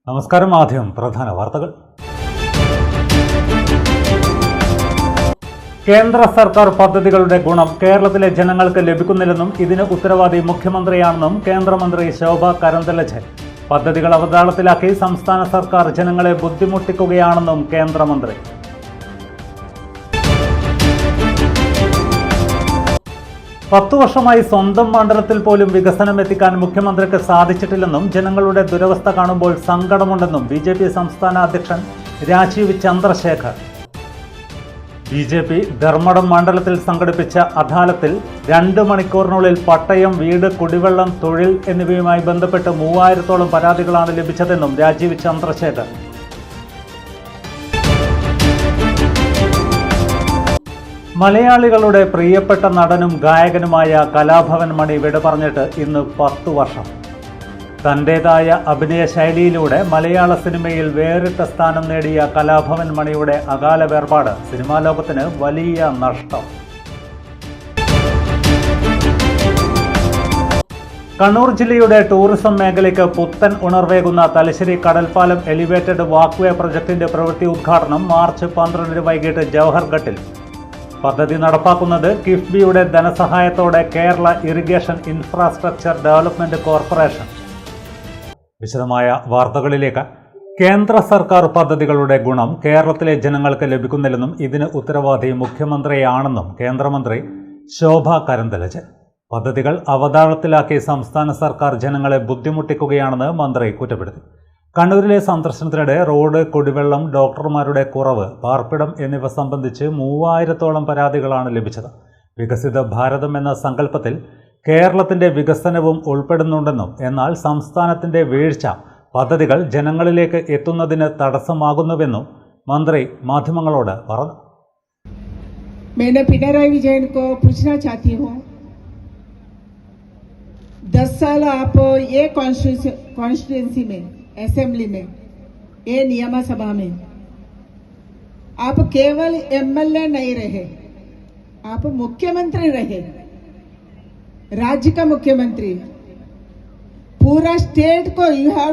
നമസ്കാരം. ആദ്യം പ്രധാന വാർത്തകൾ. കേന്ദ്ര സർക്കാർ പദ്ധതികളുടെ ഗുണം കേരളത്തിലെ ജനങ്ങൾക്ക് ലഭിക്കുന്നില്ലെന്നും ഇതിന് ഉത്തരവാദി മുഖ്യമന്ത്രിയാണെന്നും കേന്ദ്രമന്ത്രി ശോഭ കരന്തലജെ. പദ്ധതികൾ അവതാളത്തിലാക്കി സംസ്ഥാന സർക്കാർ ജനങ്ങളെ ബുദ്ധിമുട്ടിക്കുകയാണെന്നും കേന്ദ്രമന്ത്രി. പത്തു വർഷമായി സ്വന്തം മണ്ഡലത്തിൽ പോലും വികസനം എത്തിക്കാൻ മുഖ്യമന്ത്രിക്ക് സാധിച്ചിട്ടില്ലെന്നും ജനങ്ങളുടെ ദുരവസ്ഥ കാണുമ്പോൾ സങ്കടമുണ്ടെന്നും BJP സംസ്ഥാന അധ്യക്ഷൻ രാജീവ് ചന്ദ്രശേഖർ. BJP ധർമ്മടം മണ്ഡലത്തിൽ സംഘടിപ്പിച്ച അദാലത്തിൽ 2 മണിക്കൂറിനുള്ളിൽ പട്ടയം, വീട്, കുടിവെള്ളം, തൊഴിൽ എന്നിവയുമായി ബന്ധപ്പെട്ട് 3000-ഓളം പരാതികളാണ് ലഭിച്ചതെന്നും രാജീവ് ചന്ദ്രശേഖർ. മലയാളികളുടെ പ്രിയപ്പെട്ട നടനും ഗായകനുമായ കലാഭവൻ മണി വിട പറഞ്ഞിട്ട് ഇന്ന് 10 വർഷം. തൻ്റേതായ അഭിനയ ശൈലിയിലൂടെ മലയാള സിനിമയിൽ വേറിട്ട സ്ഥാനം നേടിയ കലാഭവൻ മണിയുടെ അകാല വേർപാട് സിനിമാ ലോകത്തിന് വലിയ നഷ്ടം. കണ്ണൂർ ജില്ലയുടെ ടൂറിസം മേഖലയ്ക്ക് പുത്തൻ ഉണർവേകുന്ന തലശ്ശേരി കടൽപ്പാലം എലിവേറ്റഡ് വാക്ക്വേ പ്രൊജക്ടിന്റെ പ്രവൃത്തി ഉദ്ഘാടനം മാർച്ച് 12 വൈകിട്ട് ജവഹർ ഘട്ടിൽ. പദ്ധതി നടപ്പാക്കുന്നത് കിഫ്ബിയുടെ ധനസഹായത്തോടെ Kerala irrigation infrastructure development Corporation. വിശദമായ വാർത്തകളിലേക്ക്. കേന്ദ്ര സർക്കാർ പദ്ധതികളുടെ ഗുണം കേരളത്തിലെ ജനങ്ങൾക്ക് ലഭിക്കുന്നില്ലെന്നും ഇതിന് ഉത്തരവാദി മുഖ്യമന്ത്രിയാണെന്നും കേന്ദ്രമന്ത്രി ശോഭ കരന്തലജെ. പദ്ധതികൾ അവതാളത്തിലാക്കി സംസ്ഥാന സർക്കാർ ജനങ്ങളെ ബുദ്ധിമുട്ടിക്കുകയാണെന്ന് മന്ത്രി കുറ്റപ്പെടുത്തി. കണ്ണൂരിലെ സന്ദർശനത്തിനിടെ റോഡ്, കുടിവെള്ളം, ഡോക്ടർമാരുടെ കുറവ്, പാർപ്പിടം എന്നിവ സംബന്ധിച്ച് 3000-ഓളം പരാതികളാണ് ലഭിച്ചത്. വികസിത ഭാരതം എന്ന സങ്കല്പത്തിൽ കേരളത്തിന്റെ വികസനവും ഉൾപ്പെടുന്നുണ്ടെന്നും എന്നാൽ സംസ്ഥാനത്തിന്റെ വീഴ്ച പദ്ധതികൾ ജനങ്ങളിലേക്ക് എത്തുന്നതിന് തടസ്സമാകുന്നുവെന്നും മന്ത്രി മാധ്യമങ്ങളോട് പറഞ്ഞു. मैं पिनराई विजयन को पूछना चाहती हूँ, 10 साल आप ये कॉन्स्टिट्यूंसी में, असेंबली में, ये नियमा सभा में आप केवल MLA नहीं रहे, आप मुख्यमंत्री रहे, राज्य का मुख्यमंत्री. पूरा स्टेट को you have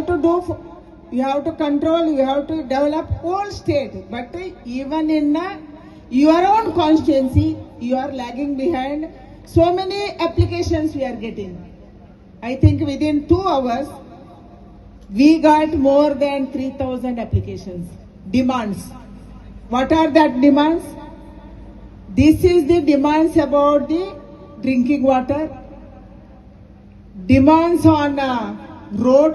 to control, you have to develop whole state, but even in your own constituency you are lagging behind. So many applications we are getting. I think within 2 hours we got more than 3000 applications, demands. What are that demands? This is the demands about the drinking water, demands on road,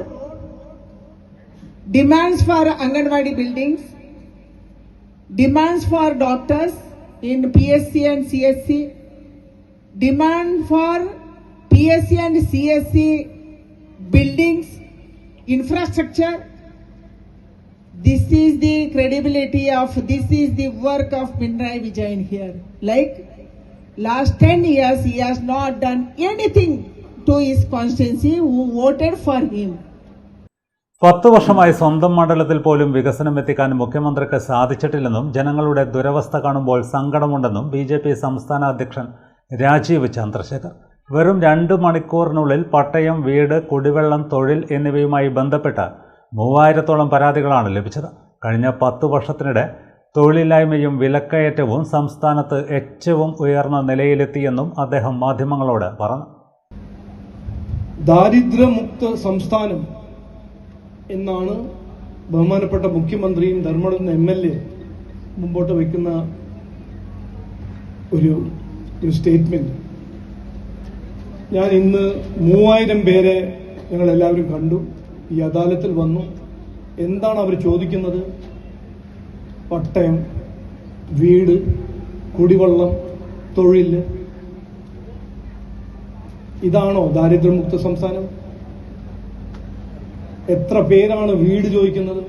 demands for Anganwadi buildings, demands for doctors in PSC and CSC, demand for PSC and CSC buildings, infrastructure. This is the credibility of, this is the work of Pinarayi Vijayan here. Like last 10 years he has not done anything to his constituency who voted for him. 10 വർഷമായി സ്വന്തം മണ്ഡലത്തിൽ പോലും വികസനം എത്തിക്കാൻ മുഖ്യമന്ത്രിക്ക് സാധിച്ചിട്ടില്ലെന്നും ജനങ്ങളുടെ ദുരവസ്ഥ കാണുമ്പോൾ സങ്കടമുണ്ടെന്നും BJP സംസ്ഥാന അധ്യക്ഷൻ രാജീവ് ചന്ദ്രശേഖർ. വെറും 2 മണിക്കൂറിനുള്ളിൽ പട്ടയം, വീട്, കുടിവെള്ളം, തൊഴിൽ എന്നിവയുമായി ബന്ധപ്പെട്ട് 3000-ഓളം പരാതികളാണ് ലഭിച്ചത്. കഴിഞ്ഞ 10 വർഷത്തിനിടെ തൊഴിലില്ലായ്മയും വിലക്കയറ്റവും സംസ്ഥാനത്ത് ഏറ്റവും ഉയർന്ന നിലയിലെത്തിയെന്നും അദ്ദേഹം മാധ്യമങ്ങളോട് പറഞ്ഞു. ദാരിദ്ര്യമുക്ത സംസ്ഥാനം എന്നാണ് ബഹുമാനപ്പെട്ട മുഖ്യമന്ത്രിയും ധർമ്മടം MLA മുമ്പോട്ട് വയ്ക്കുന്ന ഒരു സ്റ്റേറ്റ്മെന്റ്. ഞാൻ ഇന്ന് 3000 പേരെ ഞങ്ങൾ എല്ലാവരും കണ്ടു, ഈ അദാലത്തിൽ വന്നു. എന്താണ് അവർ ചോദിക്കുന്നത്? പട്ടയം, വീട്, കുടിവെള്ളം, തൊഴിൽ. ഇതാണോ ദാരിദ്ര്യമുക്ത സംസ്ഥാനം? എത്ര പേരാണ് വീട് ചോദിക്കുന്നത്?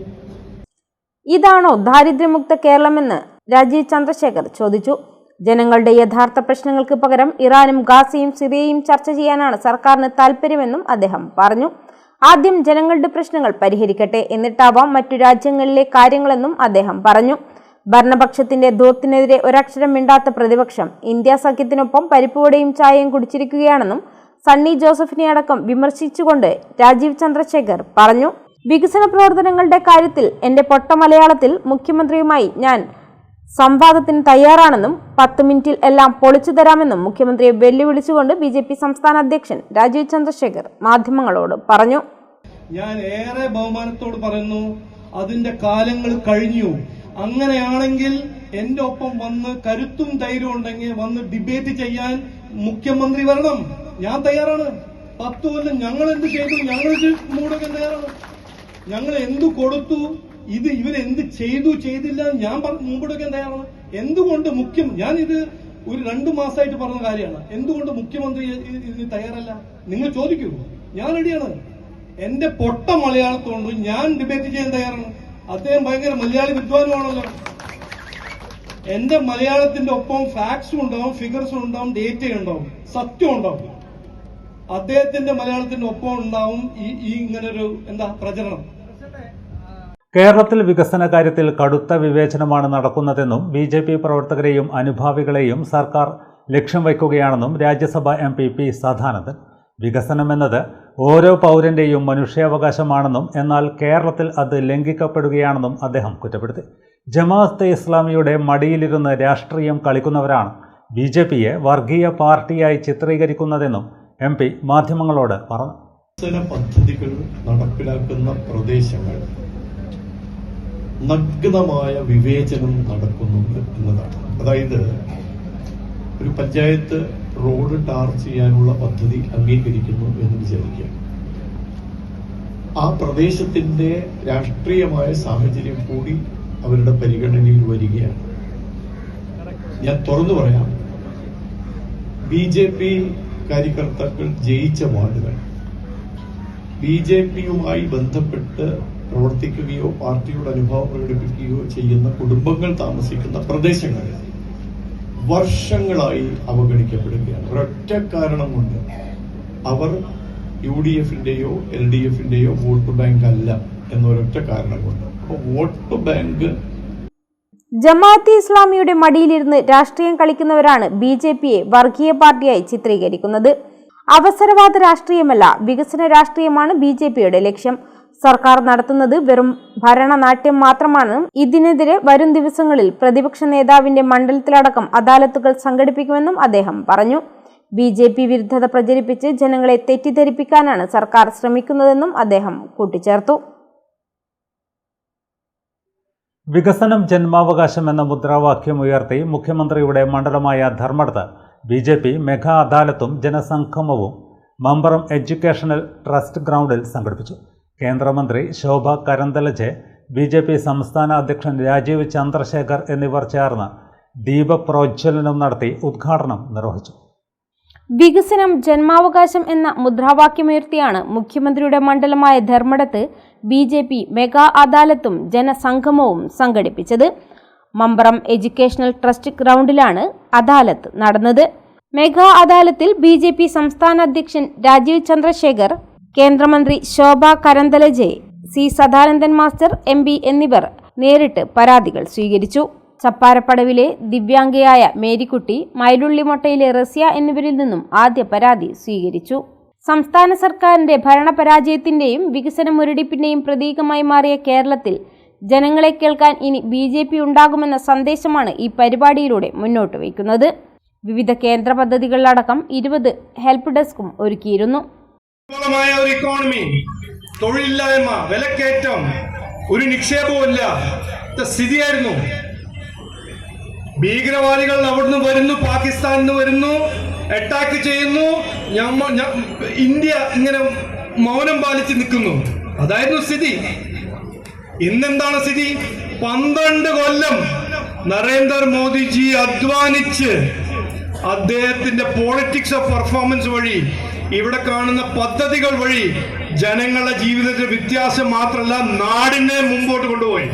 ഇതാണോ ദാരിദ്ര്യമുക്ത കേരളമെന്ന് രാജീവ് ചന്ദ്രശേഖർ ചോദിച്ചു. ജനങ്ങളുടെ യഥാർത്ഥ പ്രശ്നങ്ങൾക്ക് പകരം ഇറാനും ഗാസയും സിറിയയും ചർച്ച ചെയ്യാനാണ് സർക്കാരിന് താൽപര്യമെന്നും അദ്ദേഹം പറഞ്ഞു. ആദ്യം ജനങ്ങളുടെ പ്രശ്നങ്ങൾ പരിഹരിക്കട്ടെ, എന്നിട്ടാവാം മറ്റു രാജ്യങ്ങളിലെ കാര്യങ്ങളെന്നും അദ്ദേഹം പറഞ്ഞു. ഭരണപക്ഷത്തിന്റെ ധൂർത്തിനെതിരെ ഒരക്ഷരം മിണ്ടാത്ത പ്രതിപക്ഷം ഇന്ത്യ സഖ്യത്തിനൊപ്പം പരിപ്പുവടയും ചായയും കുടിച്ചിരിക്കുകയാണെന്നും സണ്ണി ജോസഫിനെ അടക്കം വിമർശിച്ചുകൊണ്ട് രാജീവ് ചന്ദ്രശേഖർ പറഞ്ഞു. വികസന പ്രവർത്തനങ്ങളുടെ കാര്യത്തിൽ എന്റെ പൊട്ട മലയാളത്തിൽ മുഖ്യമന്ത്രിയുമായി ഞാൻ സംവാദത്തിന് തയ്യാറാണെന്നും 10 മിനിറ്റിൽ എല്ലാം പൊളിച്ചു തരാമെന്നും മുഖ്യമന്ത്രിയെ വെല്ലുവിളിച്ചുകൊണ്ട് BJP സംസ്ഥാന അധ്യക്ഷൻ രാജീവ് ചന്ദ്രശേഖർ മാധ്യമങ്ങളോട് പറഞ്ഞു. ഞാൻ ഏറെ ബഹുമാനത്തോട് പറയുന്നു, അതിന്റെ കാലങ്ങൾ കഴിഞ്ഞു. അങ്ങനെയാണെങ്കിൽ എന്റെ ഒപ്പം വന്ന് കരുത്തും ധൈര്യവും ഉണ്ടെങ്കിൽ വന്ന് ഡിബേറ്റ് ചെയ്യാൻ മുഖ്യമന്ത്രി വരണം. ഞാൻ തയ്യാറാണ്. 10 കൊല്ലം ഞങ്ങൾ എന്ത് ചെയ്തു, ഞങ്ങൾ മൂടൊക്കെ തയ്യാറാണ്. ഞങ്ങൾ എന്തു കൊടുത്തു, ഇവരെന്ത് ചെയ്തു ചെയ്തില്ല, ഞാൻ മുമ്പെടുക്കാൻ തയ്യാറാണ്. എന്തുകൊണ്ട് ഞാനിത് ഒരു 2 മാസമായിട്ട് പറഞ്ഞ കാര്യമാണ്. എന്തുകൊണ്ട് മുഖ്യമന്ത്രി ഇതിന് തയ്യാറല്ല? നിങ്ങൾ ചോദിക്കൂ, ഞാൻ റെഡിയാണ്. എന്റെ പൊട്ട മലയാളത്തോണ്ട് ഞാൻ ഡിബേറ്റ് ചെയ്യാൻ തയ്യാറാണ്. അദ്ദേഹം ഭയങ്കര മലയാളി വിദ്വാനുമാണല്ലോ. എന്റെ മലയാളത്തിന്റെ ഒപ്പം ഫാക്ട്സും ഉണ്ടാവും, ഫിഗർസും ഉണ്ടാവും, ഡേറ്റ ഉണ്ടാവും, സത്യം ഉണ്ടാവും. അദ്ദേഹത്തിന്റെ മലയാളത്തിന്റെ ഒപ്പം ഉണ്ടാവും ഈ ഇങ്ങനൊരു പ്രചരണം. കേരളത്തിൽ വികസന കാര്യത്തിൽ കടുത്ത വിവേചനമാണ് നടക്കുന്നതെന്നും BJP പ്രവർത്തകരെയും അനുഭാവികളെയും സർക്കാർ ലക്ഷ്യം വയ്ക്കുകയാണെന്നും രാജ്യസഭാ MP P സദാനന്ദൻ. വികസനമെന്നത് ഓരോ പൗരന്റെയും മനുഷ്യാവകാശമാണെന്നും എന്നാൽ കേരളത്തിൽ അത് ലംഘിക്കപ്പെടുകയാണെന്നും അദ്ദേഹം കുറ്റപ്പെടുത്തി. ജമാഅത്തെ ഇസ്ലാമിയുടെ മടിയിലിരുന്ന് രാഷ്ട്രീയം കളിക്കുന്നവരാണ് BJPയെ വർഗീയ പാർട്ടിയായി ചിത്രീകരിക്കുന്നതെന്നും MP മാധ്യമങ്ങളോട് പറഞ്ഞു. വികസന പദ്ധതികൾ നടപ്പിലാക്കുന്ന പ്രദേശങ്ങൾ നഗ്നമായ വിവേചനം നടക്കുന്നുണ്ട് എന്നതാണ്. അതായത് ഒരു പഞ്ചായത്ത് റോഡ് ടാർ ചെയ്യാനുള്ള പദ്ധതി അംഗീകരിക്കുന്നു എന്ന് വിചാരിക്കുക. ആ പ്രദേശത്തിന്റെ രാഷ്ട്രീയമായ സാഹചര്യം കൂടി അവരുടെ പരിഗണനയിൽ വരികയാണ്. ഞാൻ തുറന്നു പറയാം, BJP കാര്യകർത്താക്കൾ ജയിച്ച വാർഡുകൾ BJPയുമായി ബന്ധപ്പെട്ട് പ്രവർത്തിക്കുകയോ പാർട്ടിയുടെ അനുഭവം പ്രകടിപ്പിക്കുകയോ ചെയ്യുന്ന കുടുംബങ്ങൾ താമസിക്കുന്ന പ്രദേശങ്ങളിൽ വർഷങ്ങളായി അവഗണിക്കപ്പെടുകയാണ്. ഒരൊറ്റ കാരണം കൊണ്ട്, അവർ UDFന്റെയോ LDFന്റെയോ വോട്ട് ബാങ്ക് അല്ല എന്നൊരൊറ്റ കാരണം കൊണ്ട്. അപ്പോൾ വോട്ട് ബാങ്ക് ജമാഅത്തെ ഇസ്ലാമിയുടെ മടിയിലിരുന്ന് രാഷ്ട്രീയം കളിക്കുന്നവരാണ് BJPയെ വർഗീയ പാർട്ടിയായി ചിത്രീകരിക്കുന്നത്. അവസരവാദ രാഷ്ട്രീയമല്ല, വികസന രാഷ്ട്രീയമാണ് BJPയുടെ ലക്ഷ്യം. സർക്കാർ നടത്തുന്നത് വെറും ഭരണനാട്യം മാത്രമാണെന്നും ഇതിനെതിരെ വരും ദിവസങ്ങളിൽ പ്രതിപക്ഷ നേതാവിന്റെ മണ്ഡലത്തിലടക്കം അദാലത്തുകൾ സംഘടിപ്പിക്കുമെന്നും അദ്ദേഹം പറഞ്ഞു. BJP വിരുദ്ധത പ്രചരിപ്പിച്ച് ജനങ്ങളെ തെറ്റിദ്ധരിപ്പിക്കാനാണ് സർക്കാർ ശ്രമിക്കുന്നതെന്നും അദ്ദേഹം കൂട്ടിച്ചേർത്തു. വികസനം ജന്മാവകാശം എന്ന മുദ്രാവാക്യം ഉയർത്തി മുഖ്യമന്ത്രിയുടെ മണ്ഡലമായ ധർമ്മടത്ത് BJP മെഗാ അദാലത്തും ജനസംഗമവും മമ്പറം എഡ്യൂക്കേഷണൽ ട്രസ്റ്റ് ഗ്രൗണ്ടിൽ സംഘടിപ്പിച്ചു. കേന്ദ്രമന്ത്രി ശോഭ കരന്തലജെ, BJP സംസ്ഥാന അധ്യക്ഷൻ രാജീവ് ചന്ദ്രശേഖർ എന്നിവർ ചേർന്ന് ദീപപ്രോജ്വലനം നടത്തി ഉദ്ഘാടനം നിർവഹിച്ചു. വികസനം ജന്മാവകാശം എന്ന മുദ്രാവാക്യമുയർത്തിയാണ് മുഖ്യമന്ത്രിയുടെ മണ്ഡലമായ ധർമ്മടത്ത് BJP മെഗാ അദാലത്തും ജനസംഗമവും സംഘടിപ്പിച്ചത്. മമ്പറം എഡ്യൂക്കേഷണൽ ട്രസ്റ്റ് ഗ്രൗണ്ടിലാണ് അദാലത്ത് നടന്നത്. മെഗാ അദാലത്തിൽ BJP സംസ്ഥാന അധ്യക്ഷൻ രാജീവ് ചന്ദ്രശേഖർ, കേന്ദ്രമന്ത്രി Shobha Karandlaje, C Sadanandan master MP എന്നിവർ നേരിട്ട് പരാതികൾ സ്വീകരിച്ചു. ചപ്പാരപ്പടവിലെ ദിവ്യാംഗയായ മേരിക്കുട്ടി, മൈലുള്ളിമൊട്ടയിലെ റസിയ എന്നിവരിൽ നിന്നും ആദ്യ പരാതി സ്വീകരിച്ചു. സംസ്ഥാന സർക്കാരിന്റെ ഭരണപരാജയത്തിന്റെയും വികസന മുരടിപ്പിന്റെയും പ്രതീകമായി മാറിയ കേരളത്തിൽ ജനങ്ങളെ കേൾക്കാൻ ഇനി BJP ഉണ്ടാകുമെന്ന സന്ദേശമാണ് ഈ പരിപാടിയിലൂടെ മുന്നോട്ട് വയ്ക്കുന്നത്. വിവിധ കേന്ദ്ര പദ്ധതികളിലടക്കം 20 ഹെൽപ്പ് ഡെസ്കും ഒരുക്കിയിരുന്നു. ഒരു ഇക്കോണമി, തൊഴിലില്ലായ്മ, വിലക്കയറ്റം, ഒരു നിക്ഷേപവുമില്ല സ്ഥിതിയായിരുന്നു. ഭീകരവാദികൾ അവിടുന്ന് വരുന്നു, പാകിസ്ഥാനിൽ നിന്ന് വരുന്നു, അറ്റാക്ക് ചെയ്യുന്നു. ഇന്ത്യ ഇങ്ങനെ മൗനം പാലിച്ച് നിൽക്കുന്നു. അതായിരുന്നു സ്ഥിതി. ഇന്നെന്താണ് സ്ഥിതി? 12 കൊല്ലം നരേന്ദ്രമോദിജി അധ്വാനിച്ച് അദ്ദേഹത്തിന്റെ പോളിറ്റിക്സ് ഓഫ് പെർഫോമൻസ് വഴി, ഇവിടെ കാണുന്ന പദ്ധതികൾ വഴി ജനങ്ങളുടെ ജീവിതത്തിൽ വ്യത്യാസം മാത്രമല്ല, നാടിനെ മുമ്പോട്ട് കൊണ്ടുപോയി.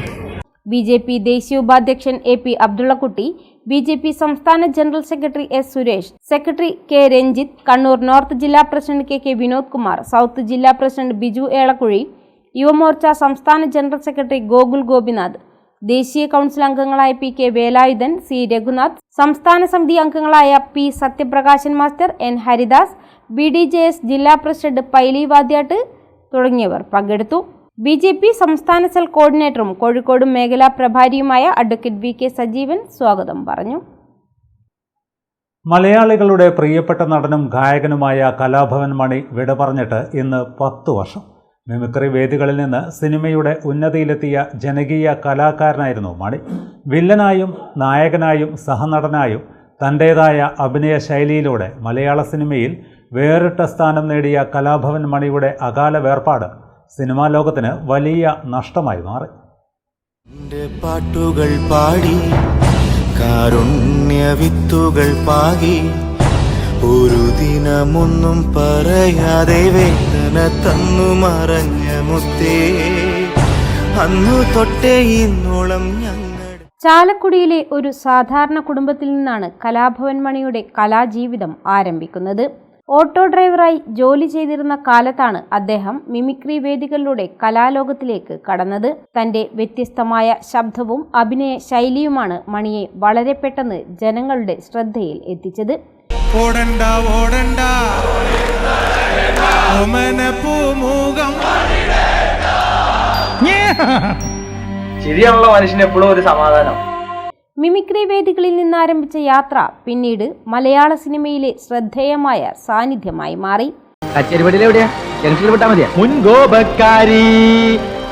BJP ദേശീയ ഉപാധ്യക്ഷൻ AP അബ്ദുള്ളക്കുട്ടി, BJP സംസ്ഥാന general secretary S Suresh, secretary K Ranjith, Kannur north ജില്ലാ president KK Vinod Kumar, south ജില്ലാ പ്രസിഡന്റ് ബിജു ഏളക്കുഴി, യുവമോർച്ച സംസ്ഥാന ജനറൽ സെക്രട്ടറി ഗോകുൽ ഗോപിനാഥ്, ദേശീയ കൗൺസിൽ അംഗങ്ങളായ PK വേലായുധൻ, C രഘുനാഥ്, സംസ്ഥാന സമിതി അംഗങ്ങളായ P Sathyaprakashan master, N Haridas, BDJS ജില്ലാ പ്രസിഡന്റ് പൈലി വാദ്യാട്ട് തുടങ്ങിയവർ പങ്കെടുത്തു. BJP സംസ്ഥാന സെൽ കോർഡിനേറ്ററും കോഴിക്കോട് മേഖലാ പ്രഭാരിയുമായ അഡ്വക്കേറ്റ് VK സജീവൻ സ്വാഗതം പറഞ്ഞു. മലയാളികളുടെ പ്രിയപ്പെട്ട നടനും ഗായകനുമായ കലാഭവൻ മണി വിട പറഞ്ഞിട്ട് ഇന്ന് 10 വർഷം. മിമിക്രി വേദികളിൽ നിന്ന് സിനിമയുടെ ഉന്നതിയിലെത്തിയ ജനകീയ കലാകാരനായിരുന്നു മണി. വില്ലനായും നായകനായും സഹനടനായും തൻ്റേതായ അഭിനയ ശൈലിയിലൂടെ മലയാള സിനിമയിൽ വേറിട്ട സ്ഥാനം നേടിയ കലാഭവൻ മണിയുടെ അകാല വേർപാട് സിനിമാ ലോകത്തിന് വലിയ നഷ്ടമായി മാറി. പാട്ടുകൾ പാടി കാരുണ്യവിത്തുകൾ പാകി ഒരു ദിനമൊന്നും പറയാതെ വേദന തന്നു മറഞ്ഞ മുത്തേ അന്നു തൊട്ടേ ഇന്നോളം ഞങ്ങൾ. ചാലക്കുടിയിലെ ഒരു സാധാരണ കുടുംബത്തിൽ നിന്നാണ് കലാഭവൻ മണിയുടെ കലാജീവിതം ആരംഭിക്കുന്നത്. ഓട്ടോ ഡ്രൈവറായി ജോലി ചെയ്തിരുന്ന കാലത്താണ് അദ്ദേഹം മിമിക്രി വേദികളിലൂടെ കലാലോകത്തിലേക്ക് കടന്നത്. തന്റെ വ്യത്യസ്തമായ ശബ്ദവും അഭിനയ ശൈലിയുമാണ് മണിയെ വളരെ പെട്ടെന്ന് ജനങ്ങളുടെ ശ്രദ്ധയിൽ എത്തിച്ചത്. ശരിയാണല്ലോ, മനുഷ്യന് എപ്പോഴും ഒരു സമാധാനം. മിമിക്രി വേദികളിൽ നിന്നാരംഭിച്ച യാത്ര പിന്നീട് മലയാള സിനിമയിലെ ശ്രദ്ധേയമായ സാന്നിധ്യമായി മാറി. മുൻകോപക്കാരി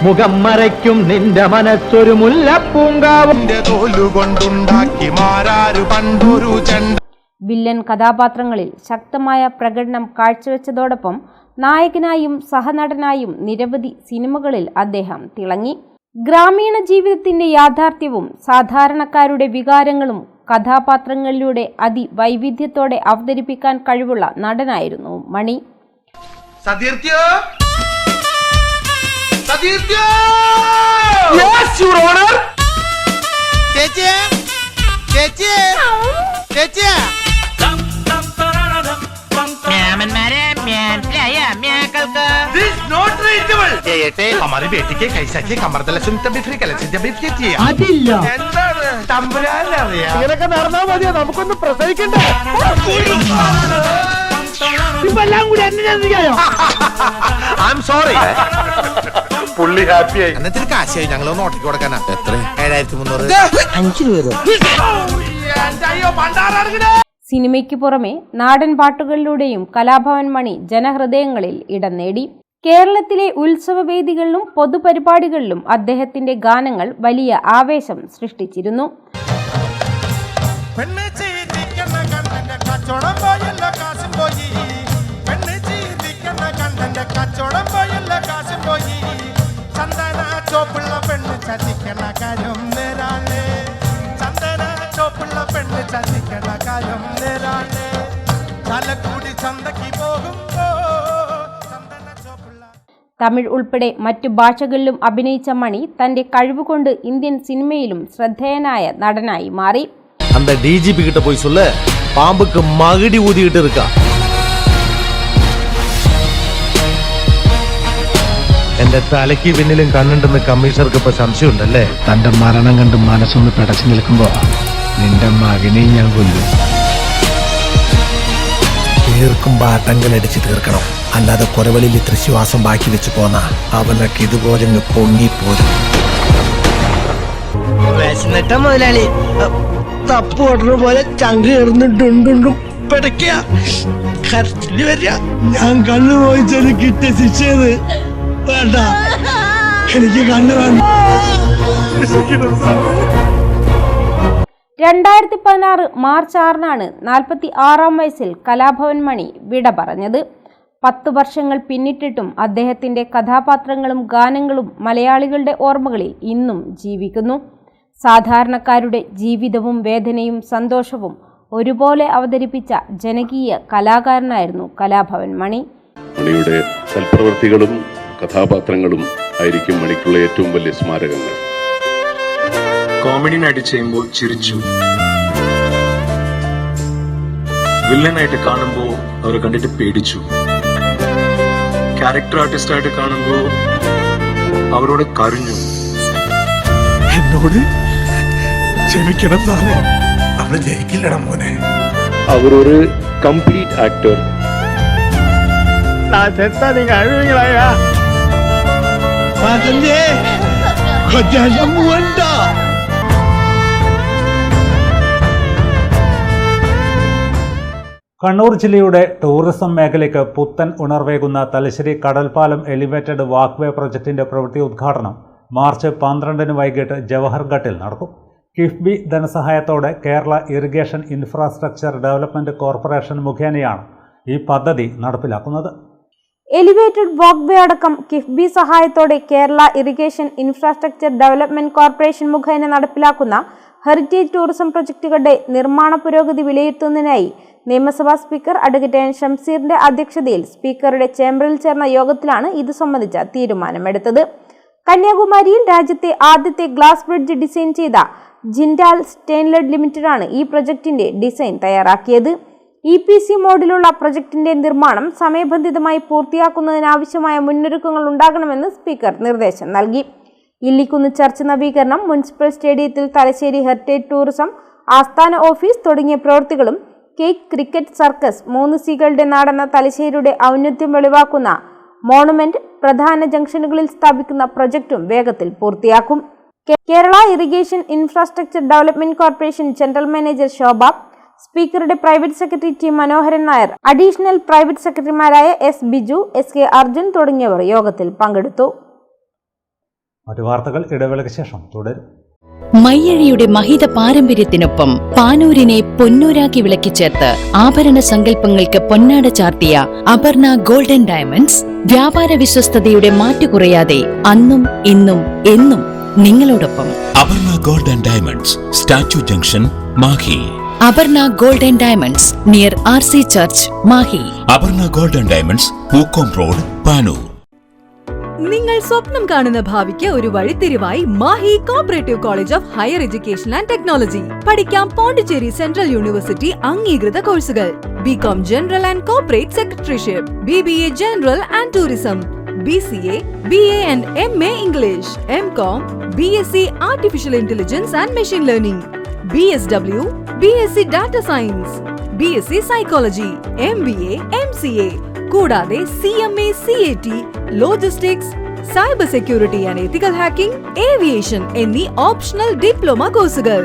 മുഖം മറയ്ക്കും നിന്റെ മനസ്സൊരു മുല്ലപ്പൂങ്കാവിന്റെ തോലുകൊണ്ടുണ്ടാക്കി മാറാരു പണ്ടൊരു ചെണ്ട. വില്ലൻ കഥാപാത്രങ്ങളിൽ ശക്തമായ പ്രകടനം കാഴ്ചവെച്ചതോടൊപ്പം നായകനായും സഹനടനായും നിരവധി സിനിമകളിൽ അദ്ദേഹം തിളങ്ങി. ഗ്രാമീണ ജീവിതത്തിന്റെ യാഥാർത്ഥ്യവും സാധാരണക്കാരുടെ വികാരങ്ങളും കഥാപാത്രങ്ങളിലൂടെ അതിവൈവിധ്യത്തോടെ അവതരിപ്പിക്കാൻ കഴിവുള്ള നടനായിരുന്നു മണി. हमारी बेटी के कैसा की कमर तले सुनते भी फ्री कले सिद्धि भी किया അതില്ല എന്താണ് തമ്പുരാനെ അറിയാം ഇങ്ങനൊക്കെ നടന്നാ മതിയോ നമുക്കൊന്ന് പ്രസവിക്കണ്ടേ ഇതെല്ലാം കൂടി എന്നെ ചെയ്യായോ ഐ ആം സോറി പുള്ളി ഹാപ്പിയായി എന്നിട്ട് കാശായി ഞങ്ങൾ ഒന്ന് ഓട്ടിക്ക് കൊടുക്കാനാ എത്ര 7300 5 രൂപ സിനിമയ്ക്ക് പുറമെ നാടൻ പാട്ടുകളിലൂടെയും കലാഭവൻ മണി ജനഹൃദയങ്ങളിൽ ഇടം നേടി. കേരളത്തിലെ ഉത്സവവേദികളിലും പൊതുപരിപാടികളിലും അദ്ദേഹത്തിന്റെ ഗാനങ്ങൾ വലിയ ആവേശം സൃഷ്ടിച്ചിരുന്നു. തമിഴ് ഉൾപ്പെടെ മറ്റു ഭാഷകളിലും അഭിനയിച്ച മണി തന്റെ കഴിവുകൊണ്ട് ഇന്ത്യൻ സിനിമയിലും ശ്രദ്ധേയനായ നടനായി മാറി. அந்த டிஜிபி கிட்ட போய் சொல்ல பாம்புக்கு மகுடி ஊதிக்கிட்டு இருக்கா. എന്റെ തലയ്ക്ക് പിന്നിലും കണ്ണുണ്ടെന്ന് കമ്മീഷണർക്ക് ഇപ്പൊ സംശയമുണ്ടല്ലേ? തന്റെ മരണം കണ്ട് മനസ്സൊന്ന് പിടച്ചു നിൽക്കുമ്പോ നിന്റെ മകനെ ഞാൻ കൊല്ലും. തീർക്കുമ്പോ ആട്ടങ്കലടിച്ച് തീർക്കണം, അല്ലാതെ കൊലവളിയിൽ ഇത്ര ശ്വാസം ബാക്കി വെച്ച് പോന്ന അവനൊക്കെ ഇതുപോലെ പൊങ്ങിപ്പോരും. വിശന്നിട്ട മുതലാളി തപ്പ് ഓടുന്ന പോലെ ചങ്ക് കയറുന്നുണ്ടുണ്ടുണ്ടും പിടയ്ക്കുക കരച്ചില് വരിക. ഞാൻ കണ്ണു പോയിച്ചത് കിട്ടിയ ശിക്ഷയത് വേണ്ട, എനിക്ക് കണ്ണു വേണ്ട. 2016 മാർച്ച് 6-നാണ് 46-ാം വയസ്സിൽ കലാഭവൻ മണി വിട പറഞ്ഞത്. 10 വർഷങ്ങൾ പിന്നിട്ടിട്ടും അദ്ദേഹത്തിന്റെ കഥാപാത്രങ്ങളും ഗാനങ്ങളും മലയാളികളുടെ ഓർമ്മകളിൽ ഇന്നും ജീവിക്കുന്നു. സാധാരണക്കാരുടെ ജീവിതവും വേദനയും സന്തോഷവും ഒരുപോലെ അവതരിപ്പിച്ച ജനകീയ കലാകാരനായിരുന്നു കലാഭവൻ മണി. മണിയുടെ സൽപ്രവൃത്തികളും കഥാപാത്രങ്ങളും ആയിരിക്കും മണിക്കുള്ള ഏറ്റവും വലിയ സ്മാരകങ്ങൾ. കോമഡി നൈറ്റ് ചെയ്യുമ്പോൾ ചിരിച്ചു, വില്ലനായിട്ട് കാണുമ്പോൾ അവരെ കണ്ടിട്ട് പേടിച്ചു, ക്യാരക്ടർ ആർട്ടിസ്റ്റായിട്ട് കാണുമ്പോൾ അവരോട് കരഞ്ഞു. എന്നോട് ക്ഷമിക്കണം സാറേ, അവള് ജയിക്കില്ലടാ മോനെ. അവരൊരു കംപ്ലീറ്റ് ആക്ടർ. കണ്ണൂർ ജില്ലയുടെ ടൂറിസം മേഖലയ്ക്ക് പുത്തൻ ഉണർവേകുന്ന തലശ്ശേരി കടൽപ്പാലം എലിവേറ്റഡ് വാക്ക്വേ പ്രൊജക്ടിന്റെ പ്രവൃത്തി ഉദ്ഘാടനം മാർച്ച് 12 വൈകിട്ട് ജവഹർ ഘട്ടിൽ നടക്കും. കിഫ്ബി ധനസഹായത്തോടെ Kerala irrigation infrastructure development corporation മുഖേനയാണ് ഈ പദ്ധതി നടപ്പിലാക്കുന്നത്. എലിവേറ്റഡ് വാക്ക്വേ അടക്കം കിഫ്ബി സഹായത്തോടെ Kerala irrigation infrastructure development corporation മുഖേന നടപ്പിലാക്കുന്ന ഹെറിറ്റേജ് ടൂറിസം പ്രൊജക്ടുകളുടെ നിർമ്മാണ പുരോഗതി വിലയിരുത്തുന്നതിനായി നിയമസഭാ സ്പീക്കർ അഡ്വക്കേറ്റ് എൻ ഷംസീറിന്റെ അധ്യക്ഷതയിൽ സ്പീക്കറുടെ ചേംബറിൽ ചേർന്ന യോഗത്തിലാണ് ഇത് സംബന്ധിച്ച തീരുമാനമെടുത്തത്. കന്യാകുമാരിയിൽ രാജ്യത്തെ ആദ്യത്തെ ഗ്ലാസ് ബ്രിഡ്ജ് ഡിസൈൻ ചെയ്ത ജിൻഡാൽ സ്റ്റെയിൻലെഡ് ലിമിറ്റഡാണ് ഈ പ്രൊജക്ടിന്റെ ഡിസൈൻ തയ്യാറാക്കിയത്. EPC മോഡിലുള്ള പ്രൊജക്ടിന്റെ നിർമ്മാണം സമയബന്ധിതമായി പൂർത്തിയാക്കുന്നതിനാവശ്യമായ മുന്നൊരുക്കങ്ങൾ ഉണ്ടാകണമെന്ന് സ്പീക്കർ നിർദ്ദേശം നൽകി. ഇല്ലിക്കുന്ന് ചർച്ച് നവീകരണം, മുനിസിപ്പൽ സ്റ്റേഡിയത്തിൽ തലശ്ശേരി ഹെറിറ്റേജ് ടൂറിസം ആസ്ഥാന ഓഫീസ് തുടങ്ങിയ പ്രവൃത്തികളും കേക്ക്, ക്രിക്കറ്റ്, സർക്കസ്, 3 സീകളുടെ നാടെന്ന തലശ്ശേരിയുടെ ഔന്നത്യം വെളിവാക്കുന്ന മോണുമെന്റ്, പ്രധാന ജംഗ്ഷനുകളിൽ സ്ഥാപിക്കുന്ന പ്രൊജക്ടും വേഗത്തിൽ പൂർത്തിയാക്കും. Kerala irrigation infrastructure development corporation general manager Shobha, സ്പീക്കറുടെ private secretary T Manoharan Nair, additional private സെക്രട്ടറിമാരായ S ബിജു, SK അർജുൻ തുടങ്ങിയവർ യോഗത്തിൽ പങ്കെടുത്തു. മറ്റു വാർത്തകൾ ഇടവേളയ്ക്ക് ശേഷം തുടരും. മയ്യഴിയുടെ മഹിത പാരമ്പര്യത്തിനൊപ്പം പാനൂരിനെ പൊന്നൂരാക്കി വിളക്കിച്ചേർത്ത് ആഭരണ സങ്കല്പങ്ങൾക്ക് പൊന്നാട ചാർത്തിയ അപർണ ഗോൾഡൻ ഡയമണ്ട്സ് വ്യാപാര വിശ്വസ്തതയുടെ മാറ്റുകുറയാതെ അന്നും ഇന്നും എന്നും നിങ്ങളോടൊപ്പം. Aparna golden diamonds, statue junction, Mahe. Aparna golden diamonds near RC church, Mahe. Aparna golden diamonds, Pookkom road, Panoor. നിങ്ങൾ സ്വപ്നം കാണുന്ന ഭാവിക്ക് ഒരു വഴിത്തിരിവായി Mahe cooperative college of higher education and technology. പഠിക്കാം പോണ്ടിച്ചേരി സെൻട്രൽ യൂണിവേഴ്സിറ്റി അംഗീകൃത കോഴ്സുകൾ: BCom general and corporate secretaryship, BBA general and tourism, BCA, BA and MA English, MCom, BSc artificial intelligence and machine learning, BSW, BSc data science, BSc psychology, MBA, MCA കൂടാതെ CMA, CAT, logistics, cyber security and ethical hacking, aviation എന്നീ optional diploma കോഴ്സുകൾ.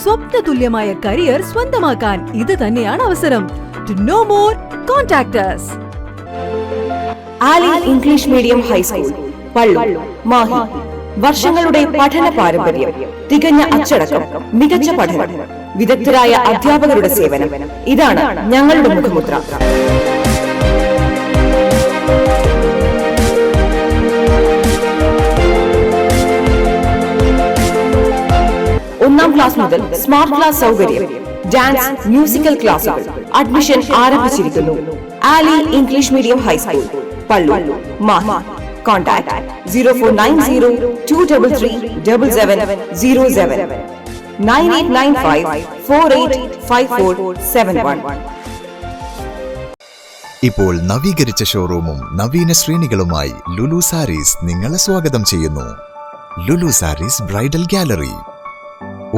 സ്വപ്നതുല്യമായ career സ്വന്തമാക്കാൻ ഇത് തന്നെയാണ് അവസരം. To know more, contact us. Ali English medium high school, Pallur, Mahe. വർഷങ്ങളുടെ പഠന പാരമ്പര്യം, തികഞ്ഞ അച്ചടക്കം, മികച്ച പഠനം, വിദഗ്ധരായ അധ്യാപകരുടെ സേവനം, ഇതാണ് ഞങ്ങളുടെ മുഖമുദ്ര. ഒന്നാം ക്ലാസ് മുതൽ സ്മാർട്ട് ക്ലാസ് സൗകര്യം, ഡാൻസ്, മ്യൂസിക്കൽ ക്ലാസുകൾ. അഡ്മിഷൻ ആരംഭിച്ചിരിക്കുന്നു. Ali English medium high school, Pallur, Mahe. Contact 0490233707 9895485471. ഇപ്പോൾ നവീകരിച്ച ഷോറൂമും നവീന ശ്രേണികളുമായി ലുലു സാരീസ് നിങ്ങളെ സ്വാഗതം ചെയ്യുന്നു. Lulu Sarees bridal gallery.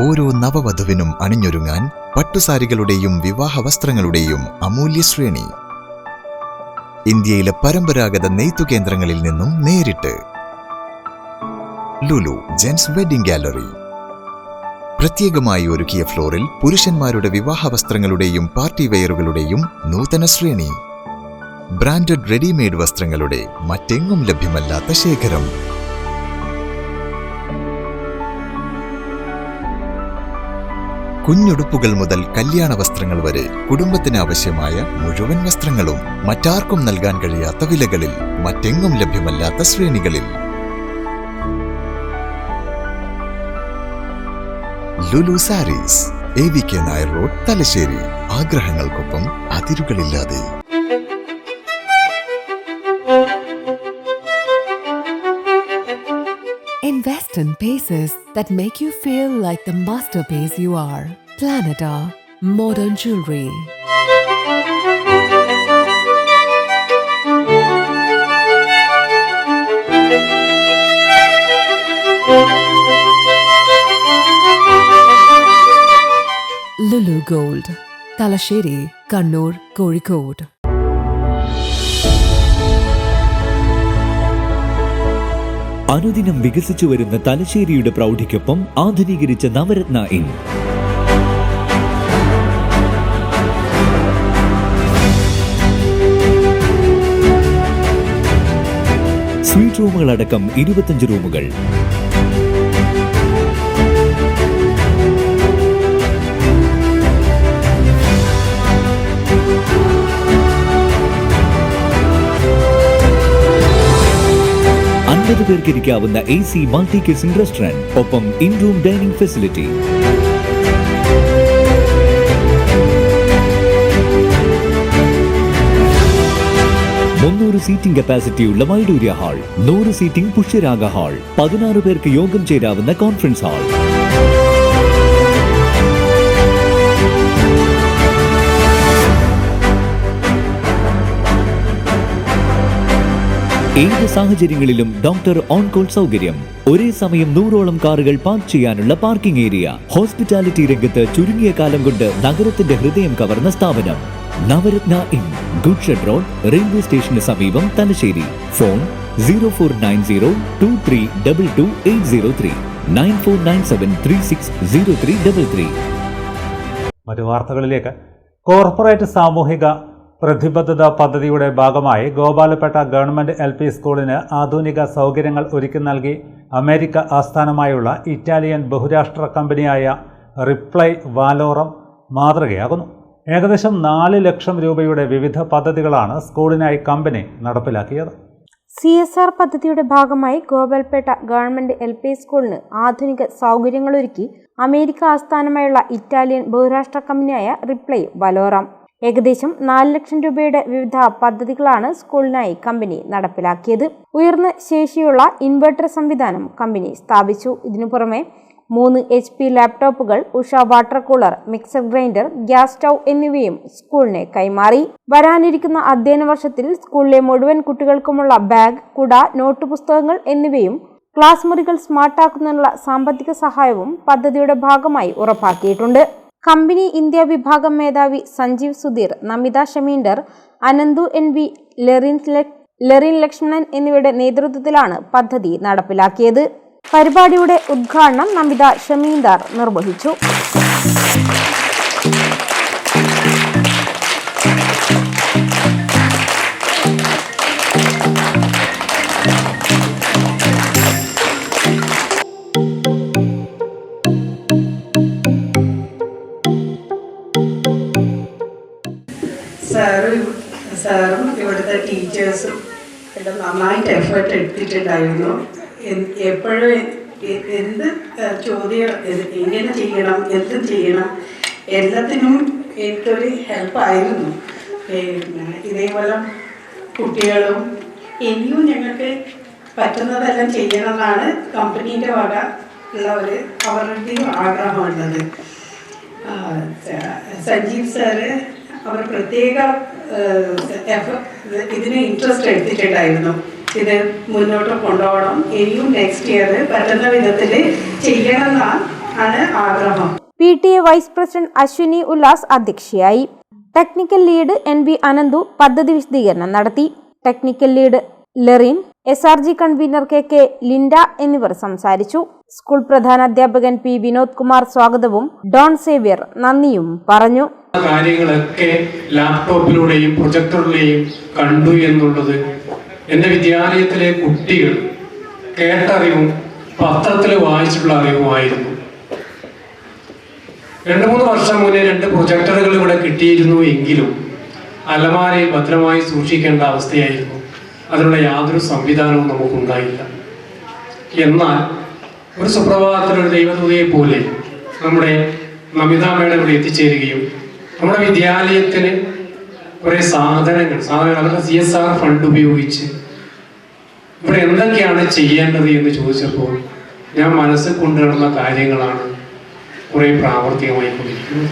ഓരോ നവവധുവിനും അണിഞ്ഞൊരുങ്ങാൻ പട്ടുസാരികളുടെയും വിവാഹ വസ്ത്രങ്ങളുടെയും അമൂല്യ ശ്രേണി. ഇന്ത്യയിലെ പരമ്പരാഗത നെയ്ത്തു കേന്ദ്രങ്ങളിൽ നിന്നും നേരിട്ട്. Lulu gents wedding gallery. പ്രത്യേകമായി ഒരുക്കിയ ഫ്ലോറിൽ പുരുഷന്മാരുടെ വിവാഹ വസ്ത്രങ്ങളുടെയും പാർട്ടി വെയറുകളുടെയും നൂതന ശ്രേണി. ബ്രാൻഡഡ് റെഡിമെയ്ഡ് വസ്ത്രങ്ങളുടെ മറ്റെങ്ങും ലഭ്യമല്ലാത്ത ശേഖരം. കുഞ്ഞുടുപ്പുകൾ മുതൽ കല്യാണ വസ്ത്രങ്ങൾ വരെ കുടുംബത്തിന് ആവശ്യമായ മുഴുവൻ വസ്ത്രങ്ങളും മറ്റാർക്കും നൽകാൻ കഴിയാത്ത വിലകളിൽ, മറ്റെങ്ങും ലഭ്യമല്ലാത്ത ശ്രേണികളിൽ. Lulu saris, AVK Nair road, Thalassery. ആഗ്രഹങ്ങൾക്കൊപ്പം അതിരുകളില്ലാതെ. Invest in pieces that make you feel like the masterpiece you are. Planeta Modern Jewelry. Lulu Gold, Talasheri, Kannur, അനുദിനം വികസിച്ചു വരുന്ന തലശ്ശേരിയുടെ പ്രൗഢിക്കൊപ്പം ആധുനീകരിച്ച നവരത്ന ഇൻ. സ്വീറ്റ് റൂമുകളടക്കം 25 റൂമുകൾ. പേർക്ക് ഇരിക്കാവുന്ന AC മൾട്ടി കിച്ചൺ റെസ്റ്റോറന്റ്, ഒപ്പം in room dining facility. Seating കപ്പാസിറ്റിയുള്ള Vaidoorya hall, 100 seating Pushyaraga hall, 16 പേർക്ക് യോഗം ചേരാവുന്ന കോൺഫറൻസ് ഹാൾ. ഏത് സാഹചര്യങ്ങളിലും ഡോക്ടർ ഓൺ കോൾ സൗകര്യം, ഒരേ സമയം 100ഓളം കാറുകൾ പാർക്ക് ചെയ്യാനുള്ള പാർക്കിംഗ് ഏരിയ. ഹോസ്പിറ്റാലിറ്റി രംഗത്ത് ചുരുങ്ങിയ കാലം കൊണ്ട് നഗരത്തിന്റെ ഹൃദയം കവർന്ന സ്ഥാപനം Navaratna inn, good shed road, railway സ്റ്റേഷന് സമീപം, തലശ്ശേരി. ഫോൺ 049023228803 9497360333. മറ്റു വാർത്തകളിലേക്ക്. കോർപ്പറേറ്റ് സാമൂഹിക പ്രതിബദ്ധത പദ്ധതിയുടെ ഭാഗമായി ഗോപാലപേട്ട ഗവൺമെന്റ് LP സ്കൂളിന് ആധുനിക സൗകര്യങ്ങൾ ഒരുക്കി നൽകി അമേരിക്ക ആസ്ഥാനമായുള്ള ഇറ്റാലിയൻ ബഹുരാഷ്ട്ര കമ്പനിയായ റിപ്ലൈ വാലോറം മാതൃകയാകുന്നു. ഏകദേശം 4 ലക്ഷം രൂപയുടെ വിവിധ പദ്ധതികളാണ് സ്കൂളിനായി കമ്പനി നടപ്പിലാക്കിയത്. CSR പദ്ധതിയുടെ ഭാഗമായി ഗോപാൽപേട്ട ഗവൺമെന്റ് LP സ്കൂളിന് ആധുനിക സൗകര്യങ്ങളൊരുക്കി അമേരിക്ക ആസ്ഥാനമായുള്ള ഇറ്റാലിയൻ ബഹുരാഷ്ട്ര കമ്പനിയായ റിപ്ലൈ വാലോറം. ഏകദേശം 4 ലക്ഷം രൂപയുടെ വിവിധ പദ്ധതികളാണ് സ്കൂളിനായി കമ്പനി നടപ്പിലാക്കിയത്. ഉയർന്ന ശേഷിയുള്ള ഇൻവെർട്ടർ സംവിധാനം കമ്പനി സ്ഥാപിച്ചു. ഇതിനു പുറമെ 3 HP ലാപ്ടോപ്പുകൾ, Usha water cooler, mixer grinder, gas stove എന്നിവയും സ്കൂളിന് കൈമാറി. വരാനിരിക്കുന്ന അധ്യയന വർഷത്തിൽ സ്കൂളിലെ മുഴുവൻ കുട്ടികൾക്കുമുള്ള ബാഗ്, കുട, നോട്ട് പുസ്തകങ്ങൾ എന്നിവയും ക്ലാസ് മുറികൾ സ്മാർട്ടാക്കുന്നതിനുള്ള സാമ്പത്തിക സഹായവും പദ്ധതിയുടെ ഭാഗമായി ഉറപ്പാക്കിയിട്ടുണ്ട്. കമ്പനി ഇന്ത്യ വിഭാഗം മേധാവി സഞ്ജീവ് സുധീർ, നമിത ഷമീൻഡർ, അനന്തു NV, ലെറിൻ ലക്ഷ്മണൻ എന്നിവരുടെ നേതൃത്വത്തിലാണ് പദ്ധതി നടപ്പിലാക്കിയത്. പരിപാടിയുടെ ഉദ്ഘാടനം നമിത ഷമീന്ദാർ നിർവഹിച്ചു. സാറും ഇവിടുത്തെ ടീച്ചേഴ്സും എല്ലാം നന്നായിട്ട് എഫേർട്ട് എടുത്തിട്ടുണ്ടായിരുന്നു. എപ്പോഴും എന്ത് ചോദ്യം എങ്ങനെ ചെയ്യണം, എന്ത് ചെയ്യണം, എല്ലാത്തിനും എനിക്കൊരു ഹെൽപ്പായിരുന്നു. പിന്നെ ഇതേപോലെ കുട്ടികളും ഇനിയും ഞങ്ങൾക്ക് പറ്റുന്നതെല്ലാം ചെയ്യണമെന്നാണ് കമ്പനീൻ്റെ വക ഉള്ള അവരുടെയും ആഗ്രഹമുള്ളത്. സഞ്ജീവ് സാറ് അവർ പ്രത്യേക ഇതിന് ഇൻട്രസ്റ്റ് എടുത്തിട്ടുണ്ടായിരുന്നു. ഇത് മുന്നോട്ട് കൊണ്ടുപോകണം, ഇനിയും നെക്സ്റ്റ് ഇയർ പറ്റുന്ന വിധത്തിൽ ചെയ്യണമെന്നാണ് ആഗ്രഹം. PTA vice president Ashwini Ullas അധ്യക്ഷയായി. ടെക്നിക്കൽ ലീഡ് NB അനന്തു പദ്ധതി വിശദീകരണം നടത്തി. Technical lead Lerin, SRG convener KK Linda എന്നിവർ സംസാരിച്ചു. സ്കൂൾ പ്രധാനാധ്യാപകൻ P വിനോദ് കുമാർ സ്വാഗതവും ഡോൺ സേവ്യർ നന്ദിയും പറഞ്ഞു. കാര്യങ്ങളൊക്കെ ലാപ്ടോപ്പിലൂടെയും പ്രൊജക്ടറിലെയും കണ്ടു എന്നുള്ളത് എൻ്റെ വിദ്യാലയത്തിലെ കുട്ടികൾ കേട്ടറിവും പത്രത്തിൽ വായിച്ചിട്ടുള്ള അറിവുമായിരുന്നു. 2-3 വർഷം മുന്നേ 2 പ്രൊജക്ടറുകൾ ഇവിടെ കിട്ടിയിരുന്നു എങ്കിലും അലമാരയിൽ ഭദ്രമായി സൂക്ഷിക്കേണ്ട അവസ്ഥയായിരുന്നു. അതിനുള്ള യാതൊരു സംവിധാനവും നമുക്കുണ്ടായില്ല. എന്നാൽ ഒരു സുപ്രഭാതത്തിൽ ഒരു ദൈവദൂതയെ പോലെ നമ്മുടെ നമിത മേഡം ഇവിടെ എത്തിച്ചേരുകയും നമ്മുടെ വിദ്യാലയത്തിന് കുറേ സാധനങ്ങൾ അവരുടെ CSR ഫണ്ട് ഉപയോഗിച്ച് ഇവിടെ എന്തൊക്കെയാണ് ചെയ്യേണ്ടത് എന്ന് ചോദിച്ചപ്പോൾ ഞാൻ മനസ്സിൽ കൊണ്ടുവരുന്ന കാര്യങ്ങളാണ് കുറേ പ്രാവർത്തികമായി കൊണ്ടിരിക്കുന്നത്.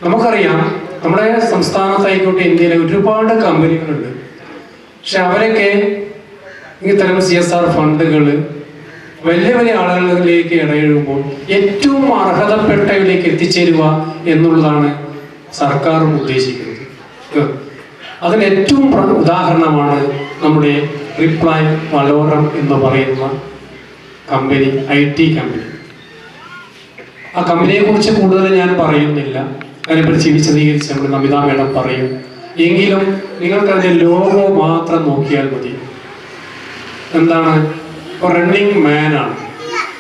നമുക്കറിയാം, നമ്മുടെ സംസ്ഥാനത്തായിക്കോട്ടെ ഇന്ത്യയിലെ ഒരുപാട് കമ്പനികളുണ്ട്. പക്ഷെ അവരൊക്കെ ഇത്തരം CSR ഫണ്ടുകൾ വലിയ വലിയ ആളുകളിലേക്ക് ഇടയിടുമ്പോൾ ഏറ്റവും അർഹതപ്പെട്ടവരിലേക്ക് എത്തിച്ചേരുക എന്നുള്ളതാണ് സർക്കാരും ഉദ്ദേശിക്കുന്നത്. അതിന് ഏറ്റവും ഉദാഹരണമാണ് നമ്മുടെ റിപ്ലൈ വലോറം എന്ന് പറയുന്ന കമ്പനി, IT കമ്പനി. ആ കമ്പനിയെ കുറിച്ച് കൂടുതൽ ഞാൻ പറയുന്നില്ല, അതിനെപ്പറ്റി വിശദീകരിച്ച് നമ്മുടെ നമിത മേഡം പറയും. എങ്കിലും നിങ്ങൾക്ക് അതിന്റെ ലോഗോ മാത്രം നോക്കിയാൽ മതി. എന്താണ്? റണ്ണിങ് മാനാണ്.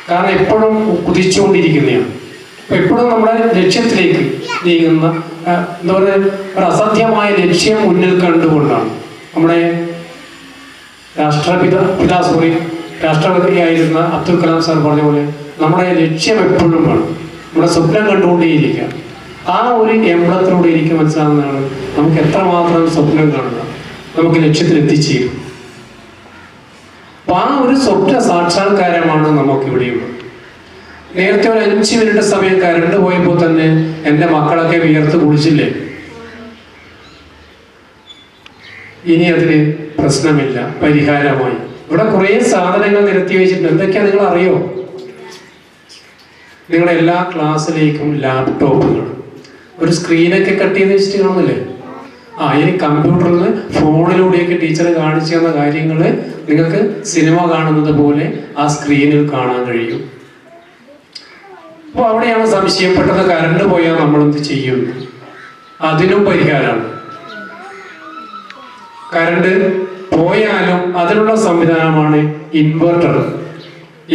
കാരണം എപ്പോഴും കുതിച്ചുകൊണ്ടിരിക്കുന്നതാണ്. എപ്പോഴും നമ്മുടെ ലക്ഷ്യത്തിലേക്ക് നീങ്ങുന്ന എന്താ പറയുക, ഒരു അസാധ്യമായ ലക്ഷ്യം മുന്നിൽ കണ്ടുകൊണ്ടാണ്. നമ്മുടെ രാഷ്ട്രപതിയായിരുന്ന അബ്ദുൽ കലാം സാർ പറഞ്ഞ പോലെ നമ്മുടെ ലക്ഷ്യം എപ്പോഴും വേണം, നമ്മുടെ സ്വപ്നം കണ്ടുകൊണ്ടേയിരിക്കുക. ആ ഒരു എംബ്ലത്തിലൂടെ എനിക്ക് മനസ്സിലാകുന്നതാണ് നമുക്ക് എത്രമാത്രം സ്വപ്നം കാണുക, നമുക്ക് ലക്ഷ്യത്തിൽ എത്തിച്ചേരും. അപ്പൊ ആ ഒരു സ്വപ്ന സാക്ഷാത്കാരമാണ് നമുക്കിവിടെയുള്ളത്. നേരത്തെ ഒരു 5 മിനിറ്റ് സമയം കരണ്ട് പോയപ്പോൾ തന്നെ എൻ്റെ മക്കളൊക്കെ വിയർത്ത് കുളിച്ചില്ലേ? ഇനി അതിന് പ്രശ്നമില്ല, പരിഹാരമായി. ഇവിടെ കുറേ സാധനങ്ങൾ നിരത്തി വെച്ചിട്ടുണ്ട്. എന്തൊക്കെയാ നിങ്ങൾ അറിയോ? നിങ്ങളുടെ എല്ലാ ക്ലാസ്സിലേക്കും ലാപ്ടോപ്പുകൾ, ഒരു സ്ക്രീനൊക്കെ കട്ട് ചെയ്ത് വെച്ചിട്ട് കാണുന്നില്ലേ? ഇനി കമ്പ്യൂട്ടറിൽ നിന്ന് ഫോണിലൂടെയൊക്കെ ടീച്ചർ കാണിച്ചു തന്ന കാര്യങ്ങൾ നിങ്ങൾക്ക് സിനിമ കാണുന്നത് പോലെ ആ സ്ക്രീനിൽ കാണാൻ കഴിയും. അപ്പോൾ അവിടെയാണ് സംശയം, പെട്ടെന്ന് കറണ്ട് പോയാൽ നമ്മളെന്ത് ചെയ്യും? അതിനും പരിഹാരമാണ്. കറണ്ട് പോയാലും അതിനുള്ള സംവിധാനമാണ് ഇൻവെർട്ടർ.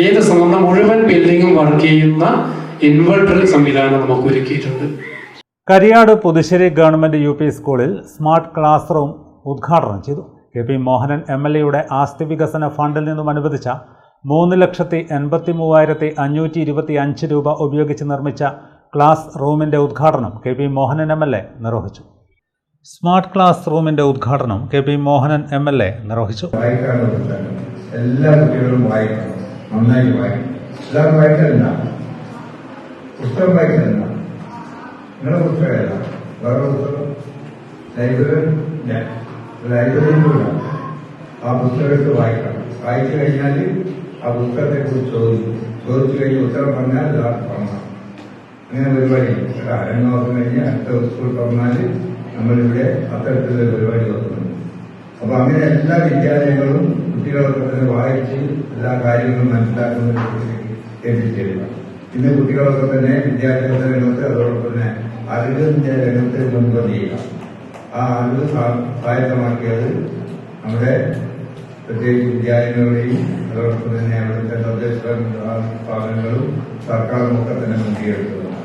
ഏത് നമ്മുടെ മുഴുവൻ ബിൽഡിങ്ങും വർക്ക് ചെയ്യുന്ന ഇൻവെർട്ടർ സംവിധാനം നമുക്ക് ഒരുക്കിയിട്ടുണ്ട്. കരിയാട് പുതുശ്ശേരി ഗവൺമെന്റ് UP സ്കൂളിൽ സ്മാർട്ട് ക്ലാസ് റൂം ഉദ്ഘാടനം ചെയ്തു. KP മോഹനൻ MLA ആസ്തി വികസന ഫണ്ടിൽ നിന്നും അനുവദിച്ച 3,83,525 രൂപ ഉപയോഗിച്ച് നിർമ്മിച്ച ക്ലാസ് റൂമിന്റെ ഉദ്ഘാടനം KP മോഹനൻ MLA നിർവഹിച്ചു. സ്മാർട്ട് ക്ലാസ് റൂമിന്റെ ഉദ്ഘാടനം KP മോഹനൻ MLA നിർവഹിച്ചു. എല്ലാ കുട്ടികളും വായിക്കണം, നന്നായി വായിക്കണം. എല്ലാവരും വായിക്കലില്ല, പുസ്തകം വായിക്കലില്ല. നിങ്ങളുടെ പുസ്തകമല്ല, വേറെ പുസ്തകം ലൈബ്രറിയിലൂടെ ആ പുസ്തകത്തെ വായിക്കണം. വായിച്ചു കഴിഞ്ഞാൽ ആ പുസ്തകത്തെക്കുറിച്ച് ചോദിച്ചു കഴിഞ്ഞ് ഉത്തരം പറഞ്ഞാൽ യഥാർത്ഥ പറഞ്ഞു. അങ്ങനെ പരിപാടി രണ്ടു മാസം കഴിഞ്ഞ് അടുത്ത സ്കൂൾ തുറന്നാൽ നമ്മളിവിടെ അത്തരത്തിലുള്ള പരിപാടി വെക്കുന്നുണ്ട്. അപ്പൊ അങ്ങനെ എല്ലാ വിദ്യാലയങ്ങളും കുട്ടികളൊക്കെ തന്നെ വായിച്ച് എല്ലാ കാര്യങ്ങളും മനസ്സിലാക്കുന്നതിനെ എത്തിച്ചേരുക. ഇന്ന് കുട്ടികളൊക്കെ തന്നെ വിദ്യാഭ്യാസ രംഗത്ത് അതോടൊപ്പം തന്നെ അറിവിന്റെ രംഗത്ത് മുൻപ് ചെയ്യുക. ആ അറിവ് സ്വായത്തമാക്കിയത് നമ്മുടെ പ്രത്യേകിച്ച് വിദ്യാലയങ്ങളുടെയും അതോടൊപ്പം തന്നെ അവിടുത്തെ തദ്ദേശ സ്ഥാപനങ്ങളും സർക്കാരും ഒക്കെ തന്നെ മുൻകൈയെടുത്തതാണ്.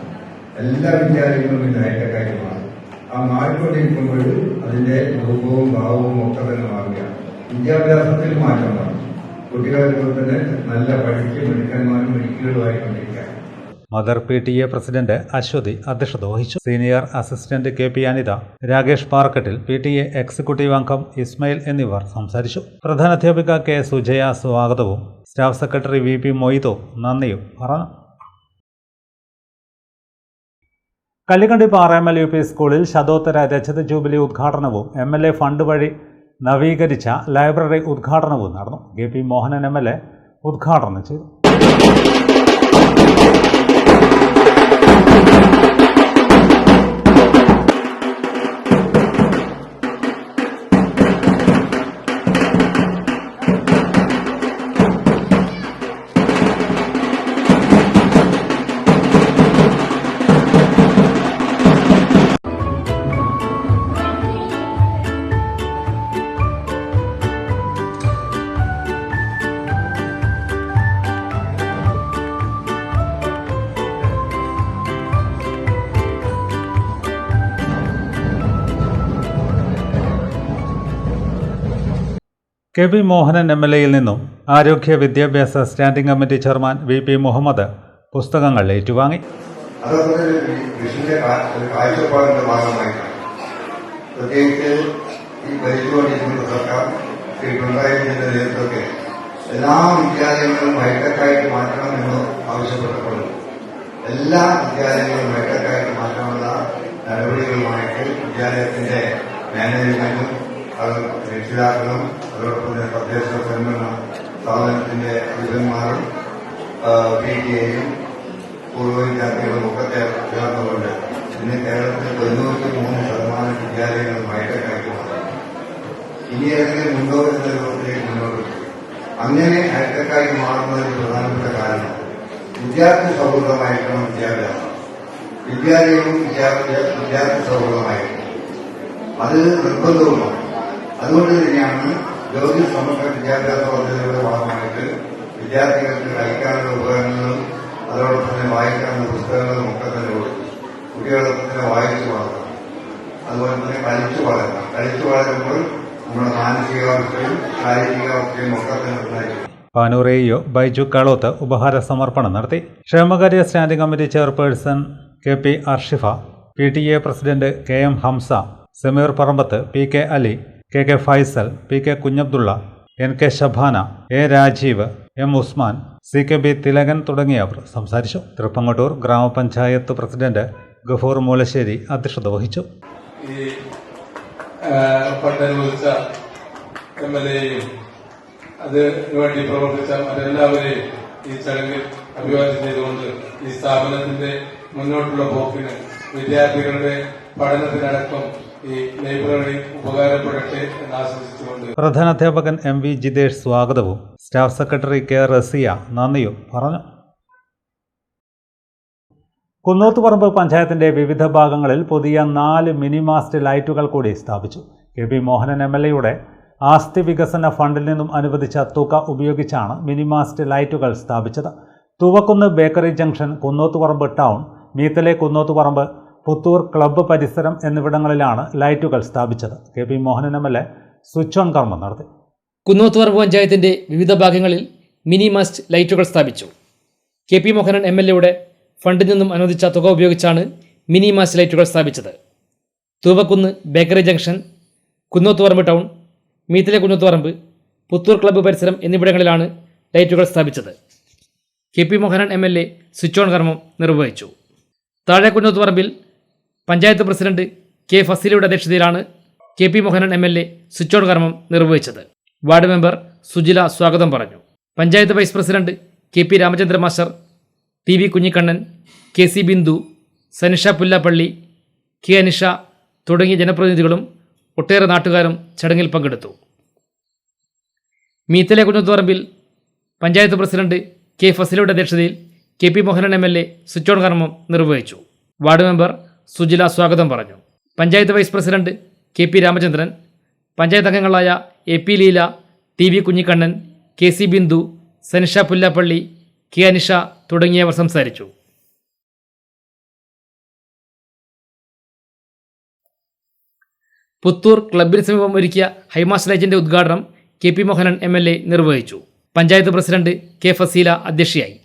എല്ലാ വിദ്യാലയങ്ങളും ഇന്ന് ഹൈടെക്കായി മാറും. ആ മാറിക്കൊണ്ടിരിക്കുമ്പോൾ അതിന്റെ രൂപവും ഭാവവും ഒക്കെ തന്നെ മാറുകയാണ്. വിദ്യാഭ്യാസത്തിൽ മാറ്റം വന്നു. കുട്ടികളെ തന്നെ നല്ല പഠിച്ച് മിടുക്കന്മാരും മിടുക്കികളുമായിക്കൊണ്ടിരിക്കുകയാണ്. മദർ PTA പ്രസിഡന്റ് അശ്വതി അധ്യക്ഷത വഹിച്ചു. Senior assistant KP Anitha, Rakesh പാർക്കറ്റിൽ, PTA എക്സിക്യൂട്ടീവ് അംഗം ഇസ്മയിൽ എന്നിവർ സംസാരിച്ചു. പ്രധാനാധ്യാപിക K സുജയ സ്വാഗതവും സ്റ്റാഫ് സെക്രട്ടറി VP മൊയ്തോ നന്ദിയും പറഞ്ഞു. കല്ലിക്കണ്ടി പാറേമ്മൽ UP സ്കൂളിൽ ശതോത്തര രജത ജൂബിലി ഉദ്ഘാടനവും MLA ഫണ്ട് വഴി നവീകരിച്ച ലൈബ്രറി ഉദ്ഘാടനവും നടന്നു. KP മോഹനൻ MLA ഉദ്ഘാടനം ചെയ്തു. KP മോഹനൻ MLAയിൽ നിന്നും ആരോഗ്യ വിദ്യാഭ്യാസ standing committee chairman VP Muhammad പുസ്തകങ്ങൾ ഏറ്റുവാങ്ങി. കാഴ്ചപ്പാടിന്റെ ഭാഗമായിട്ടാണ് പ്രത്യേകിച്ച് ഈ ഭരിച്ചുകൊണ്ടിരിക്കുന്ന സർക്കാർ ശ്രീ പിണറായി വിജയന്റെ നേതൃത്വത്തിൽ എല്ലാ വിദ്യാലയങ്ങളും ഹൈടെക്കായിട്ട് മാറ്റണമെന്ന് ആവശ്യപ്പെട്ടപ്പോൾ എല്ലാ വിദ്യാലയങ്ങളും ഹൈടെക്കായിട്ട് മാറ്റാനുള്ള നടപടികളുമായിട്ട് വിദ്യാലയത്തിന്റെ മാനേജ്മെന്റും രക്ഷിതാക്കളും അതോടൊപ്പം തന്നെ തദ്ദേശ സ്വയംഭരണ സ്ഥാപനത്തിന്റെ അധിപന്മാരും PTAയും പൂർവ്വ വിദ്യാർത്ഥികളും ഒക്കെ ചേർന്നുകൊണ്ട് ഇന്ന് കേരളത്തിൽ 93% വിദ്യാലയങ്ങളും ഹൈടെക്കായിട്ട് മാറി. ഇനി ഏതെങ്കിലും ഉണ്ടോ എന്നൊരു മുന്നോട്ട് അങ്ങനെ ഹൈടെക്കായി മാറുന്നതിന് പ്രധാനപ്പെട്ട കാരണം വിദ്യാർത്ഥി സൗഹൃദമായിരിക്കണം വിദ്യാഭ്യാസം. വിദ്യാലയവും വിദ്യാർത്ഥി സൗഹൃദമായിരിക്കണം. അത് നിർബന്ധവുമാണ്. അതുകൊണ്ട് തന്നെയാണ് ജ്യോതി സമഗ്ര വിദ്യാഭ്യാസ പദ്ധതിയുടെ ഭാഗമായിട്ട് വിദ്യാർത്ഥികൾക്ക് കളിക്കാനുള്ള ഉപകരണങ്ങളും അതോടൊപ്പം തന്നെ വായിക്കാനുള്ള പുസ്തകങ്ങളും ഒക്കെ തന്നെ കൊടുക്കും. കുട്ടികളൊക്കെ തന്നെ വായിച്ചു വളർത്തണം. അതുപോലെ തന്നെ കളിച്ചു വളരണം. കളിച്ചു വളരുമ്പോൾ നമ്മുടെ മാനസികാവസ്ഥയും ശാരീരികാവസ്ഥയും ഒക്കെ തന്നെ ഉണ്ടായിരിക്കും. പാനൂർ എ.ഇ.ഒ. ബൈജു കളോത്ത് ഉപഹാര സമർപ്പണം നടത്തി. ക്ഷേമകാര്യ standing committee chairperson K P. Arshifa, PTA president K.M. Hamsa, Sameer Parambath, P.K. Ali, K.K. Faisal, P.K. Kunhabdulla, N.K. Shabana, A. Rajeev, M. Usman, C.K.B. Thilakan തുടങ്ങിയവർ സംസാരിച്ചു. തൃപ്പങ്ങോട്ടൂർ ഗ്രാമപഞ്ചായത്ത് പ്രസിഡന്റ് ഗഫൂർ മൂലശ്ശേരി അധ്യക്ഷത വഹിച്ചു. അതിനുവേണ്ടി പ്രവർത്തിച്ച മറ്റെല്ലാവരെയും ഈ ചടങ്ങിൽ അഭിവാദ്യം ചെയ്തുകൊണ്ട് ഈ സ്ഥാപനത്തിന്റെ മുന്നോട്ടുള്ള പോക്കിന് വിദ്യാർത്ഥികളുടെ പഠനത്തിനടക്കം ഈ ലൈബ്രറി ഉപകാരപ്പെടട്ടെ എന്ന് ആശംസിച്ചുകൊണ്ട് പ്രധാനാധ്യാപകൻ M.V. ജിതേഷ് സ്വാഗതവും സ്റ്റാഫ് സെക്രട്ടറി K. റസിയ നന്ദിയും പറഞ്ഞു. കുന്നോത്തുപറമ്പ് പഞ്ചായത്തിന്റെ വിവിധ ഭാഗങ്ങളിൽ പുതിയ 4 മിനി മാസ്റ്റ് ലൈറ്റുകൾ കൂടി സ്ഥാപിച്ചു. K.B. മോഹനൻ MLA-യുടെ ആസ്തി വികസന ഫണ്ടിൽ നിന്നും അനുവദിച്ച തുക ഉപയോഗിച്ചാണ് മിനി മാസ്റ്റ് ലൈറ്റുകൾ സ്ഥാപിച്ചത്. Thuvakkunnu bakery junction, Kunnothuparamba town, Meethale Kunnothuparamba, Puthur club പരിസരം എന്നിവിടങ്ങളിലാണ് ലൈറ്റുകൾ സ്ഥാപിച്ചത്. K.B. Mohanan MLA switch on കർമ്മം നടത്തി. കുന്നോത്തുപറമ്പ് പഞ്ചായത്തിന്റെ വിവിധ ഭാഗങ്ങളിൽ മിനി മാസ്റ്റ് ലൈറ്റുകൾ സ്ഥാപിച്ചു. K.P. മോഹനൻ MLA-യുടെ ഫണ്ടിൽ നിന്നും അനുവദിച്ച തുക ഉപയോഗിച്ചാണ് മിനി മാസ്റ്റ് ലൈറ്റുകൾ സ്ഥാപിച്ചത്. Thuvakkunnu bakery junction, Kunnothuparamba town, Meethale Kunnothuparamba, Puthur club പരിസരം എന്നിവിടങ്ങളിലാണ് ലൈറ്റുകൾ സ്ഥാപിച്ചത്. K.P. Mohanan MLA switch on കർമ്മം നിർവഹിച്ചു. താഴെ കുന്നോത്തുപറമ്പിൽ പഞ്ചായത്ത് പ്രസിഡന്റ് K. ഫസീലയുടെ അധ്യക്ഷതയിലാണ് K.P. Mohanan MLA switch on കർമ്മം നിർവഹിച്ചത്. വാർഡ് മെമ്പർ സുജില സ്വാഗതം പറഞ്ഞു. Panchayat vice president K.P. Ramachandra master, TV. Kunhikannan, K.C. Bindu, Sanisha Pullappally, K. Anisha തുടങ്ങിയ ജനപ്രതിനിധികളും ഒട്ടേറെ നാട്ടുകാരും ചടങ്ങിൽ പങ്കെടുത്തു. മീത്തലെ കുന്നോത്തുപറമ്പിൽ പഞ്ചായത്ത് പ്രസിഡന്റ് K. ഫസീലയുടെ അധ്യക്ഷതയിൽ K.P. Mohanan MLA switch on കർമ്മം നിർവഹിച്ചു. വാർഡ് മെമ്പർ സുജില സ്വാഗതം പറഞ്ഞു. Panchayat vice president K.P. Ramachandran, panchayat അംഗങ്ങളായ A.P. Leela, TV. Kunhikannan, K.C. Bindu, Sanisha Pullappally, K. Anisha തുടങ്ങിയവർ സംസാരിച്ചു. പുത്തൂർ ക്ലബിന് സമീപം ഒരുക്കിയ ഹൈമാസ്റ്റ് ലൈറ്റിന്റെ ഉദ്ഘാടനം K.P. മോഹനൻ MLA നിർവഹിച്ചു. Panchayat president K. ഫസീല അധ്യക്ഷയായി.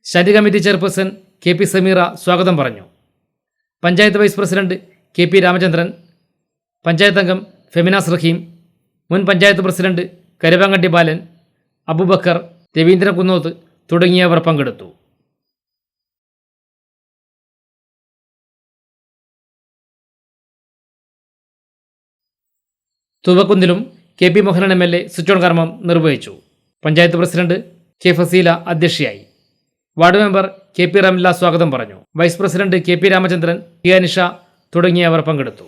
Standing committee chairperson K.P. Sameera സ്വാഗതം പറഞ്ഞു. Panchayat vice president K.P. Ramachandran, panchayat അംഗം ഫെമിനാസ് റഹീം, മുൻ പഞ്ചായത്ത് പ്രസിഡന്റ് കരുവാങ്കണ്ടി ബാലൻ, അബൂബക്കർ, രവീന്ദ്രൻ കുന്നോത്ത് തുടങ്ങിയവർ പങ്കെടുത്തു. തുവക്കുന്നിലും K.P. Mohanan MLA switch on കർമ്മം നിർവഹിച്ചു. Panchayat president K. ഫസീല അധ്യക്ഷയായി. Ward member K.P. റംല സ്വാഗതം പറഞ്ഞു. Vice president K.P. Ramachandran, K. Anisha തുടങ്ങിയവർ പങ്കെടുത്തു.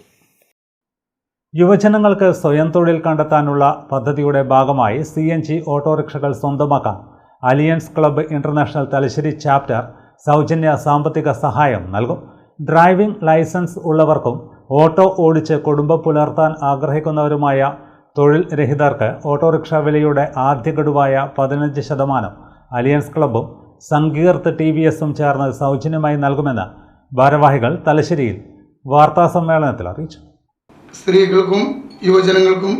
യുവജനങ്ങൾക്ക് സ്വയം തൊഴിൽ കണ്ടെത്താനുള്ള പദ്ധതിയുടെ ഭാഗമായി CNG ഓട്ടോറിക്ഷകൾ സ്വന്തമാക്കാൻ aliens club international Thalassery chapter സൗജന്യ സാമ്പത്തിക സഹായം നൽകും. ഡ്രൈവിംഗ് ലൈസൻസ് ഉള്ളവർക്കും ഓട്ടോ ഓടിച്ച് കുടുംബം പുലർത്താൻ ആഗ്രഹിക്കുന്നവരുമായ തൊഴിൽ രഹിതർക്ക് ഓട്ടോറിക്ഷ വിലയുടെ ആദ്യ ഗഡുവായ 15% അലിയൻസ് ക്ലബ്ബും സങ്കീർത്ത് TVS-ഉം ചേർന്ന് സൗജന്യമായി നൽകുമെന്ന് ഭാരവാഹികൾ തലശ്ശേരിയിൽ വാർത്താസമ്മേളനത്തിൽ അറിയിച്ചു. സ്ത്രീകൾക്കും യുവജനങ്ങൾക്കും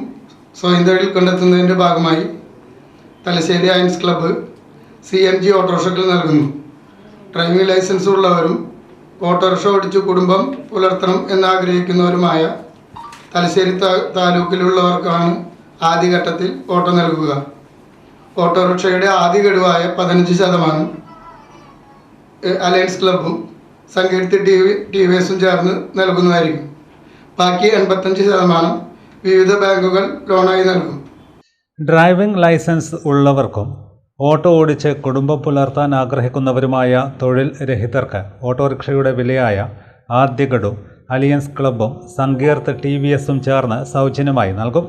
സ്വയം തൊഴിൽ കണ്ടെത്തുന്നതിൻ്റെ ഭാഗമായി തലശ്ശേരി അയൻസ് ക്ലബ്ബ് CNG ഓട്ടോറിക്ഷകൾ നൽകുന്നു. ഡ്രൈവിംഗ് ലൈസൻസ് ഉള്ളവരും ഓട്ടോറിക്ഷ ഓടിച്ച് കുടുംബം പുലർത്തണം എന്നാഗ്രഹിക്കുന്നവരുമായ തലശ്ശേരി താലൂക്കിലുള്ളവർക്കാണ് ആദ്യഘട്ടത്തിൽ ഓട്ടോ നൽകുക. ഓട്ടോറിക്ഷയുടെ ആദ്യ ഗഡുവായ 15% അലയൻസ് ക്ലബ്ബും സങ്കീർത്തി TVS-ഉം ചേർന്ന് നൽകുന്നതായിരിക്കും. ബാക്കി 85% വിവിധ ബാങ്കുകൾ ലോണായി നൽകും. ഡ്രൈവിംഗ് ലൈസൻസ് ഉള്ളവർക്കും ഓട്ടോ ഓടിച്ച് കുടുംബം പുലർത്താൻ ആഗ്രഹിക്കുന്നവരുമായ തൊഴിൽ രഹിതർക്ക് ഓട്ടോറിക്ഷയുടെ വിലയായ ആദ്യ ഗഡു അലിയൻസ് ക്ലബ്ബും സങ്കീർത്ത് TVS-ഉം ചേർന്ന് സൗജന്യമായി നൽകും.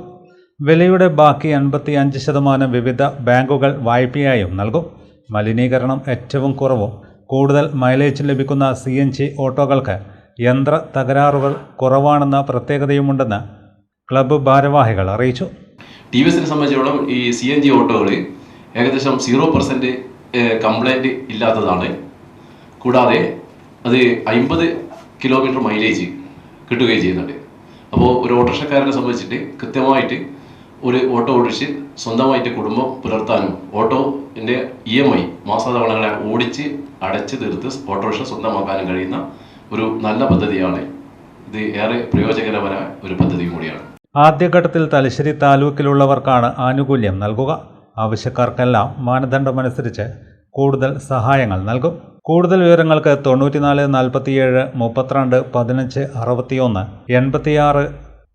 വിലയുടെ ബാക്കി 85% വിവിധ ബാങ്കുകൾ വായ്പയായും നൽകും. മലിനീകരണം ഏറ്റവും കുറവും കൂടുതൽ മൈലേജ് ലഭിക്കുന്ന CNG ഓട്ടോകൾക്ക് യന്ത്ര തകരാറുകൾ കുറവാണെന്ന പ്രത്യേകതയുമുണ്ടെന്ന് ക്ലബ്ബ് ഭാരവാഹികൾ അറിയിച്ചു. TVSനെ സംബന്ധിച്ചിടത്തോളം ഈ CNG ഓട്ടോകൾ ഏകദേശം 0% കംപ്ലൈൻറ്റ് ഇല്ലാത്തതാണ്. കൂടാതെ അത് 50 കിലോമീറ്റർ മൈലേജ് കിട്ടുകയും ചെയ്യുന്നുണ്ട്. അപ്പോൾ ഒരു ഓട്ടോറിക്ഷക്കാരനെ സംബന്ധിച്ചിട്ട് കൃത്യമായിട്ട് ഒരു ഓട്ടോ ഓടിച്ച് സ്വന്തമായിട്ട് കുടുംബം പുലർത്താനും ഓട്ടോൻ്റെ EMI മാസാതവണകളെ ഓടിച്ച് അടച്ചു തീർത്ത് ഓട്ടോറിക്ഷ സ്വന്തമാക്കാനും കഴിയുന്ന ഒരു നല്ല പദ്ധതിയാണ് ഇത്. ഏറെ പ്രയോജനകരമായ ഒരു പദ്ധതി കൂടിയാണ്. ആദ്യഘട്ടത്തിൽ തലശ്ശേരി താലൂക്കിലുള്ളവർക്കാണ് ആനുകൂല്യം നൽകുക. ആവശ്യക്കാർക്കെല്ലാം മാനദണ്ഡമനുസരിച്ച് കൂടുതൽ സഹായങ്ങൾ നൽകും. കൂടുതൽ വിവരങ്ങൾക്ക് 94 47 32 15 61 86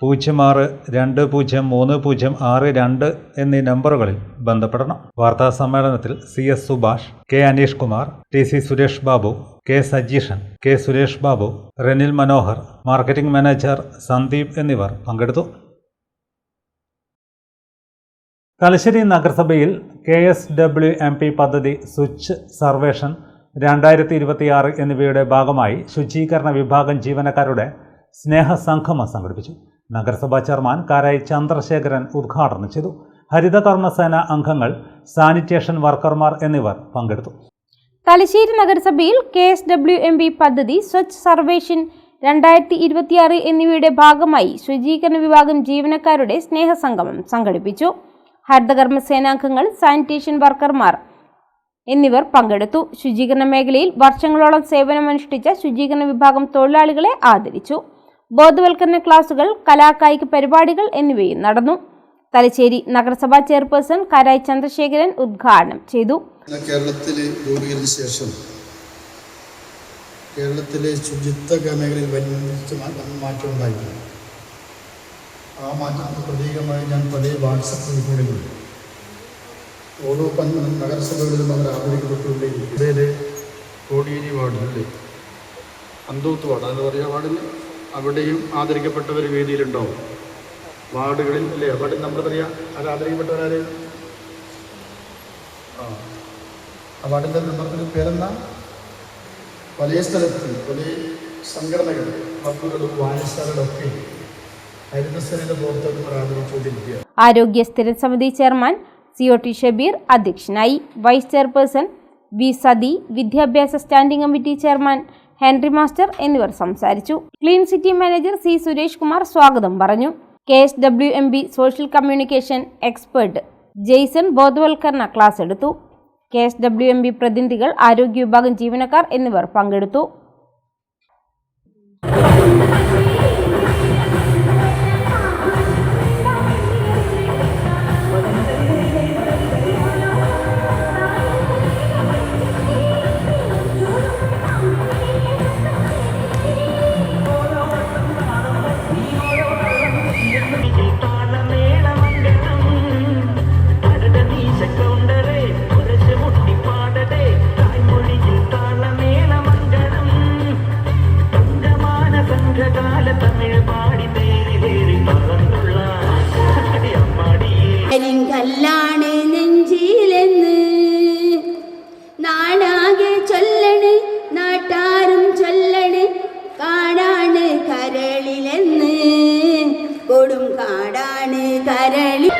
06 20 3062 എന്നീ നമ്പറുകളിൽ ബന്ധപ്പെടണം. വാർത്താ സമ്മേളനത്തിൽ CS Subhash, K Aneesh Kumar, TC Suresh Babu, K Sajeeshan, K Suresh Babu, Ranil Manohar, marketing manager Sandeep എന്നിവർ പങ്കെടുത്തു. തലശ്ശേരി നഗരസഭയിൽ KSWMP പദ്ധതി സ്വിച്ച് സർവേഷൻ 2026 എന്നിവയുടെ ഭാഗമായി ശുചീകരണ വിഭാഗം ജീവനക്കാരുടെ സ്നേഹസംഗമം സംഘടിപ്പിച്ചു. നഗരസഭാ ചെയർമാൻ കാരായി ചന്ദ്രശേഖരൻ ഉദ്ഘാടനം ചെയ്തു. ഹരിതകർമ്മസേന അംഗങ്ങൾ, സാനിറ്റേഷൻ വർക്കർമാർ എന്നിവർ പങ്കെടുത്തു. തലശ്ശേരി നഗരസഭയിൽ KSWMP പദ്ധതി സ്വച്ഛ് സർവേഷൻ 2026 എന്നിവയുടെ ഭാഗമായി ശുചീകരണ വിഭാഗം ജീവനക്കാരുടെ സ്നേഹസംഗമം സംഘടിപ്പിച്ചു. ഹരിതകർമ്മസേനാംഗങ്ങൾ, സാനിറ്റേഷൻ വർക്കർമാർ എന്നിവർ പങ്കെടുത്തു. ശുചീകരണ മേഖലയിൽ വർഷങ്ങളോളം സേവനമനുഷ്ഠിച്ച ശുചീകരണ വിഭാഗം തൊഴിലാളികളെ ആദരിച്ചു. ബോധവൽക്കരണ ക്ലാസുകൾ, കലാകായിക പരിപാടികൾ എന്നിവയും നടന്നു. തലശ്ശേരി നഗരസഭാ ചെയർപേഴ്സൺ കാരായി ചന്ദ്രശേഖരൻ ഉദ്ഘാടനം ചെയ്തു. കേരളത്തിൽ രൂപീകരിച്ച ശേഷം കേരളത്തിലെ ശുചിത്വ മേഖലയിൽ വലിയ മാറ്റമുണ്ടായിട്ടുണ്ട്. ആ മാറ്റത്തിന് പ്രതീകമായി ഞാൻ പല വാട്സപ്പ് ഗ്രൂപ്പുകളിൽ ഓരോ നഗരസഭകളിലും അവർ ആദരിക്കപ്പെട്ടുകൊണ്ടേയിരിക്കും. ഇതേ കോടിയേരി വാർഡിലെ അന്തൂത്ത് വാർഡ്, അതെന്ന് പറയുക വാർഡിൽ അവിടെയും ആദരിക്കപ്പെട്ടവർ വേദിയിലുണ്ടാവും. വാർഡുകളിൽ അല്ലേ, വാർഡിൽ നമ്മൾ പറയാം അത് ആദരിക്കപ്പെട്ടവരാര്? ആ വാർഡിൻ്റെ മെമ്പർക്കൊരു പേരെന്ന പല സ്ഥലത്തും പല സംഘടനകൾ, ക്ലബ്ബുകളും വായനശാലകളൊക്കെ ഹരിതസേനയുടെ പ്രവർത്തകർ ആദരിച്ചുകൊണ്ടിരിക്കുക. ആരോഗ്യ സ്ഥിര സമിതി ചെയർമാൻ COT ഷബീർ അധ്യക്ഷനായി. വൈസ് ചെയർപേഴ്സൺ V സതി, വിദ്യാഭ്യാസ standing committee chairman Henry master എന്നിവർ സംസാരിച്ചു. Clean city manager C Suresh Kumar സ്വാഗതം പറഞ്ഞു. KSWMP social communication expert Jason ബോധവൽക്കരണ ക്ലാസ് എടുത്തു. KSWMP പ്രതിനിധികൾ, ആരോഗ്യ വിഭാഗം ജീവനക്കാർ എന്നിവർ പങ്കെടുത്തു. കല്ലാണ് നെഞ്ചിലെന്ന് നാടാകെ ചൊല്ലണ്, നാട്ടാരും ചൊല്ലണ്, കാടാണ് കരളിലെന്ന്, കൊടും കാടാണ് കരളി.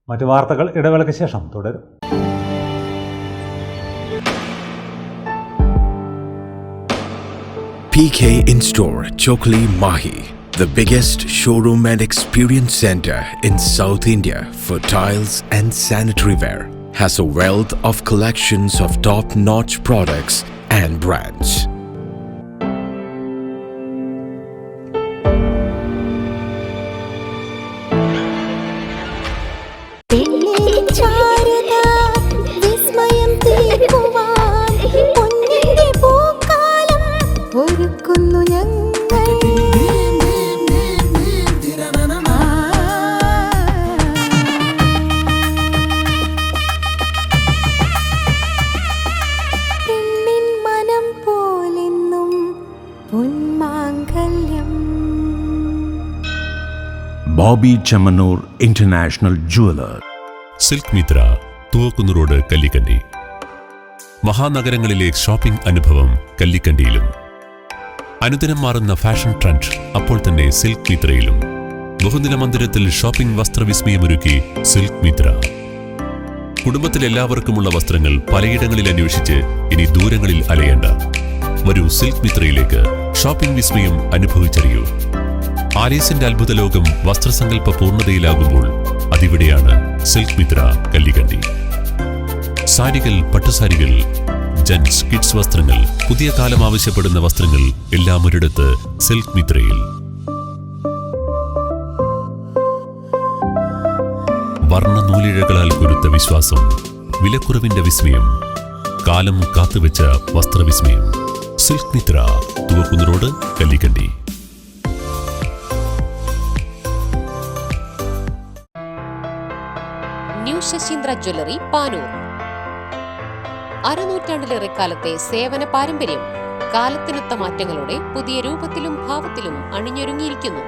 മറ്റു വാർത്തകൾ ഇടവേളയ്ക്ക് ശേഷം തുടരും. PK In-Store Chokli Mahi, the biggest showroom and experience center in South India for tiles and sanitary ware, has a wealth of collections of top-notch products and brands. Boby Chemmanur international jeweller. Silk Mitra, Thuvakkunnu road, Kallikandi. മഹാനഗരങ്ങളിലെ shopping അനുഭവം കല്ലിക്കണ്ടിയിലും. അനുദിനം മാറുന്ന fashion trend അപ്പോൾ തന്നെ silk മിത്രയിലും. ബഹുനില മന്ദിരത്തിൽ shopping വസ്ത്രവിസ്മയമൊരുക്കി silk Mitra. കുടുംബത്തിലെല്ലാവർക്കുമുള്ള വസ്ത്രങ്ങൾ പലയിടങ്ങളിൽ അന്വേഷിച്ച് ഇനി ദൂരങ്ങളിൽ അലയേണ്ട. വരൂ സിൽക്ക് മിത്രയിലേക്ക്. ഷോപ്പിംഗ് വിസ്മയം അനുഭവിച്ചറിയൂ. ആലീസിന്റെ അത്ഭുത ലോകം വസ്ത്രസങ്കല്പ പൂർണ്ണതയിലാകുമ്പോൾ അതിവിടെയാണ് സിൽക്ക് മിത്ര, കല്ലിക്കണ്ടി. സാരികൾ, പട്ടുസാരികൾ, ജെന്റ്സ്, കിഡ്സ് വസ്ത്രങ്ങൾ, പുതിയ കാലം ആവശ്യപ്പെടുന്ന വസ്ത്രങ്ങൾ എല്ലാം ഒരിടത്ത് സിൽക്ക് മിത്രയിൽ. വർണ്ണ നൂലിഴകളാൽ കുരുത്ത വിശ്വാസം, വിലക്കുറവിന്റെ വിസ്മയം, കാലം കാത്തുവെച്ച വസ്ത്രവിസ്മയം. Silk Mitra, Thuvakkunnu road, Kallikandi. New Sasheendra jewellery, Panoor. അരനൂറ്റാണ്ടിലേറെ കാലത്തെ സേവന പാരമ്പര്യം കാലത്തിനൊത്ത മാറ്റങ്ങളോടെ പുതിയ രൂപത്തിലും ഭാവത്തിലും അണിഞ്ഞൊരുങ്ങിയിരിക്കുന്നു.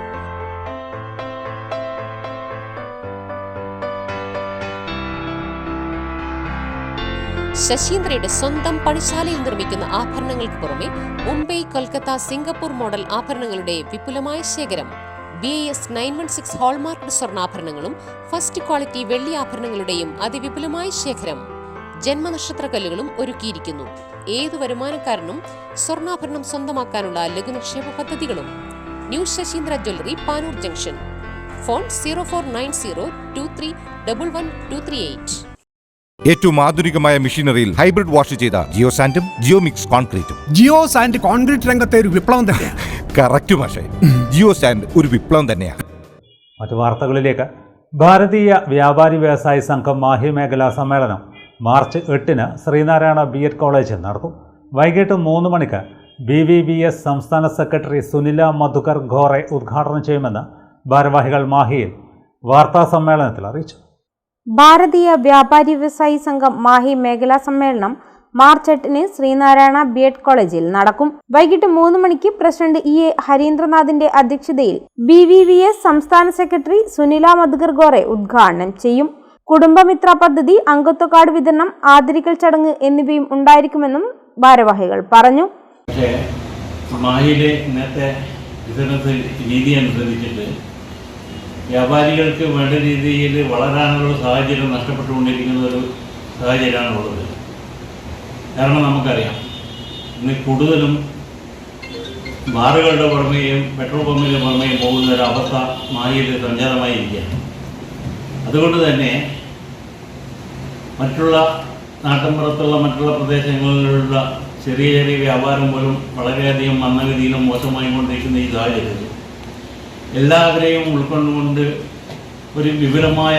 ശശീന്ദ്രയുടെ സ്വന്തം പണിശാലയിൽ നിർമ്മിക്കുന്ന ആഭരണങ്ങൾക്ക് പുറമെ മുംബൈ, കൊൽക്കത്ത, സിംഗപ്പൂർ മോഡൽ ആഭരണങ്ങളുടെ വിപുലമായ ശേഖരം. BIS 916 ഹോൾമാർക്ക് സ്വർണ്ണാഭരണങ്ങളും ഫസ്റ്റ് ക്വാളിറ്റി വെള്ളി ആഭരണങ്ങളുടെയും അതിവിപുലമായ ശേഖരം. ജന്മനക്ഷത്രക്കല്ലുകളും ഒരുക്കിയിരിക്കുന്നു. ഏതു വരുമാനക്കാരനും സ്വർണ്ണാഭരണം സ്വന്തമാക്കാനുള്ള ലഘുനിക്ഷേപ പദ്ധതികളും. New Sasheendra jewellery, Panoor junction. Phone 049023112238. ഏറ്റവും ആധുനികമായ മെഷീനറിയിൽ ഹൈബ്രിഡ് വാഷ് ചെയ്ത ജിയോ സാൻഡും ജിയോ മിക്സ് കോൺക്രീറ്റും. ജിയോ സാൻഡ് കോൺക്രീറ്റ് രംഗത്തെ ഒരു വിപ്ലവം തന്നെയാണ്. കറക്റ്റ് പക്ഷേ ജിയോ സാൻഡ് ഒരു വിപ്ലവം തന്നെയാണ്. മറ്റു വാർത്തകളിലേക്ക്. ഭാരതീയ വ്യാപാരി വ്യവസായി സംഘം മാഹി മേഖലാ സമ്മേളനം മാർച്ച് 8-ന് ശ്രീനാരായണ BEd കോളേജിൽ നടത്തും. വൈകിട്ട് 3 മണിക്ക് BVBS സംസ്ഥാന സെക്രട്ടറി സുനില മധുകർ ഘോറെ ഉദ്ഘാടനം ചെയ്യുമെന്ന് ഭാരവാഹികൾ മാഹിയിൽ വാർത്താ സമ്മേളനത്തിൽ അറിയിച്ചു. ഭാരതീയ വ്യാപാരി വ്യവസായി സംഘം മാഹി മേഖലാ സമ്മേളനം മാർച്ച് 8-ന് ശ്രീനാരായണ BEd കോളേജിൽ നടക്കും. വൈകിട്ട് 3 മണിക്ക് പ്രസിഡന്റ് EA ഹരീന്ദ്രനാഥിന്റെ അധ്യക്ഷതയിൽ BVBS സംസ്ഥാന സെക്രട്ടറി സുനില മധുകർ ഘോറെ ഉദ്ഘാടനം ചെയ്യും. കുടുംബമിത്ര പദ്ധതി, അംഗത്വ കാർഡ് വിതരണം, ആദരിക്കൽ ചടങ്ങ് എന്നിവയും ഉണ്ടായിരിക്കുമെന്നും ഭാരവാഹികൾ പറഞ്ഞു. പക്ഷേ മാഹിയിലെ ഇന്നത്തെ ബിസിനസ് രീതി അനുസരിച്ചിട്ട് വ്യാപാരികൾക്ക് വേണ്ട രീതിയിൽ വളരാനുള്ള സാഹചര്യം നഷ്ടപ്പെട്ടുകൊണ്ടിരിക്കുന്ന ഒരു സാഹചര്യമാണുള്ളത്. കാരണം നമുക്കറിയാം, ഇന്ന് കൂടുതലും ബാറുകളുടെ പുറമേയും പെട്രോൾ പമ്പിൻ്റെ പുറമേയും പോകുന്ന ഒരു അവസ്ഥ മാഹിയിൽ സംജാതമായിരിക്കുകയാണ്. അതുകൊണ്ട് തന്നെ മറ്റുള്ള നാട്ടിൻപുറത്തുള്ള മറ്റുള്ള പ്രദേശങ്ങളിലുള്ള ചെറിയ ചെറിയ വ്യാപാരം പോലും വളരെയധികം മന്ദഗതിയിലും മോശമായി കൊണ്ടിരിക്കുന്ന ഈ സാഹചര്യത്തിൽ എല്ലാവരെയും ഉൾക്കൊണ്ടുകൊണ്ട് ഒരു വിപുലമായ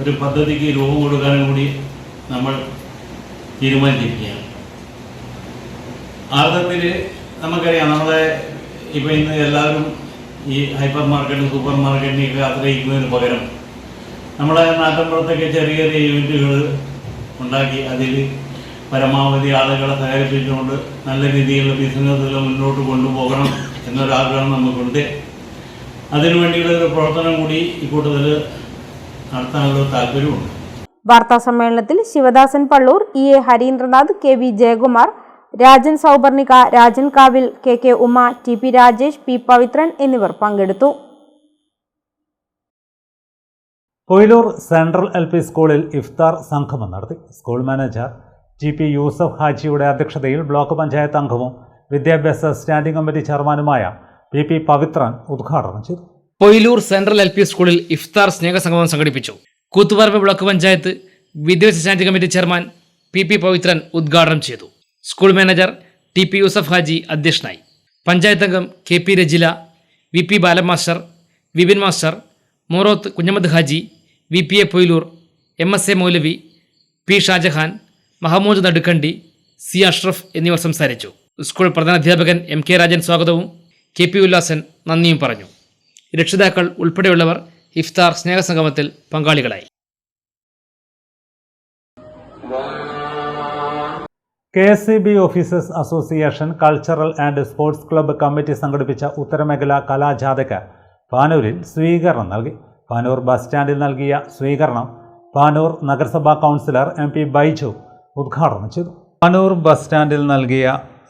ഒരു പദ്ധതിക്ക് രൂപം കൊടുക്കാനും കൂടി നമ്മൾ തീരുമാനിച്ചിരിക്കുകയാണ്. ആദ്യത്തിൽ നമുക്കറിയാം, നമ്മളെ ഇപ്പോൾ ഇന്ന് എല്ലാവരും ഈ ഹൈപ്പർ മാർക്കറ്റും സൂപ്പർ മാർക്കറ്റിനെയൊക്കെ ആശ്രയിക്കുന്നതിന് പകരം നമ്മളെ നാട്ടിൻപുറത്തൊക്കെ ചെറിയ ചെറിയ യൂണിറ്റുകൾ ഉണ്ടാക്കി അതിൽ പരമാവധി ആളുകളെ സഹകരിപ്പിച്ചുകൊണ്ട് നല്ല രീതിയിലുള്ള ബിസിനസ്സുകൾ മുന്നോട്ട് കൊണ്ടുപോകണം എന്നൊരാഗ്രഹം നമുക്കുണ്ട്. അതിനുവേണ്ടിയുള്ള ഒരു പ്രവർത്തനം കൂടി ഇക്കൂട്ടത്തിൽ നടത്താനുള്ള താല്പര്യമുണ്ട്. വാർത്താ സമ്മേളനത്തിൽ ശിവദാസൻ പള്ളൂർ, EA ഹരീന്ദ്രനാഥ്, KV ജയകുമാർ, രാജൻ സൗപർണിക, രാജൻ കാവിൽ, KK Uma, TP Rajesh, P Pavithran എന്നിവർ പങ്കെടുത്തു. കൊയിലൂർ സെൻട്രൽ LP സ്കൂളിൽ ഇഫ്താർ സംഗമം നടത്തി. സ്കൂൾ മാനേജർ GP യൂസഫ് ഹാജിയുടെ അധ്യക്ഷതയിൽ ബ്ലോക്ക് പഞ്ചായത്ത് അംഗവും വിദ്യാഭ്യാസ സ്റ്റാൻഡിംഗ് കമ്മിറ്റി ചെയർമാനുമായ PP പവിത്രൻ ഉദ്ഘാടനം ചെയ്തു. കൊയിലൂർ സെൻട്രൽ LP സ്കൂളിൽ ഇഫ്താർ സ്നേഹസംഗമം സംഘടിപ്പിച്ചു. കൂത്തുപറമ്പ് ബ്ലോക്ക് പഞ്ചായത്ത് വിദ്യാഭ്യാസ standing committee chairman PP Pavithran ഉദ്ഘാടനം ചെയ്തു. School manager TP Yusuf Haji അധ്യക്ഷനായി. പഞ്ചായത്ത് അംഗം KP Rajila, VP Balan master, Vipin master, Moroth Kunhammad Haji, VPA Poyilur, MSA Maulavi, P Shajahan, Mahmood Nadukandi, C Ashraf എന്നിവർ സംസാരിച്ചു. സ്കൂൾ പ്രധാനാധ്യാപകൻ MK രാജൻ സ്വാഗതവും KP ഉല്ലാസൻ നന്ദിയും പറഞ്ഞു. രക്ഷിതാക്കൾ ഉൾപ്പെടെയുള്ളവർ ഇഫ്താർ സ്നേഹസംഗമത്തിൽ പങ്കാളികളായി. KSCB officers association cultural and sports club committee സംഘടിപ്പിച്ച ഉത്തരമേഖല കലാജാഥയ്ക്ക് പാനൂരിൽ സ്വീകരണം നൽകി. പാനൂർ ബസ് സ്റ്റാൻഡിൽ നൽകിയ സ്വീകരണം പാനൂർ നഗരസഭാ കൗൺസിലർ MP ബൈജു ഉദ്ഘാടനം ചെയ്തു. പാനൂർ ബസ് സ്റ്റാൻഡിൽ നൽകിയ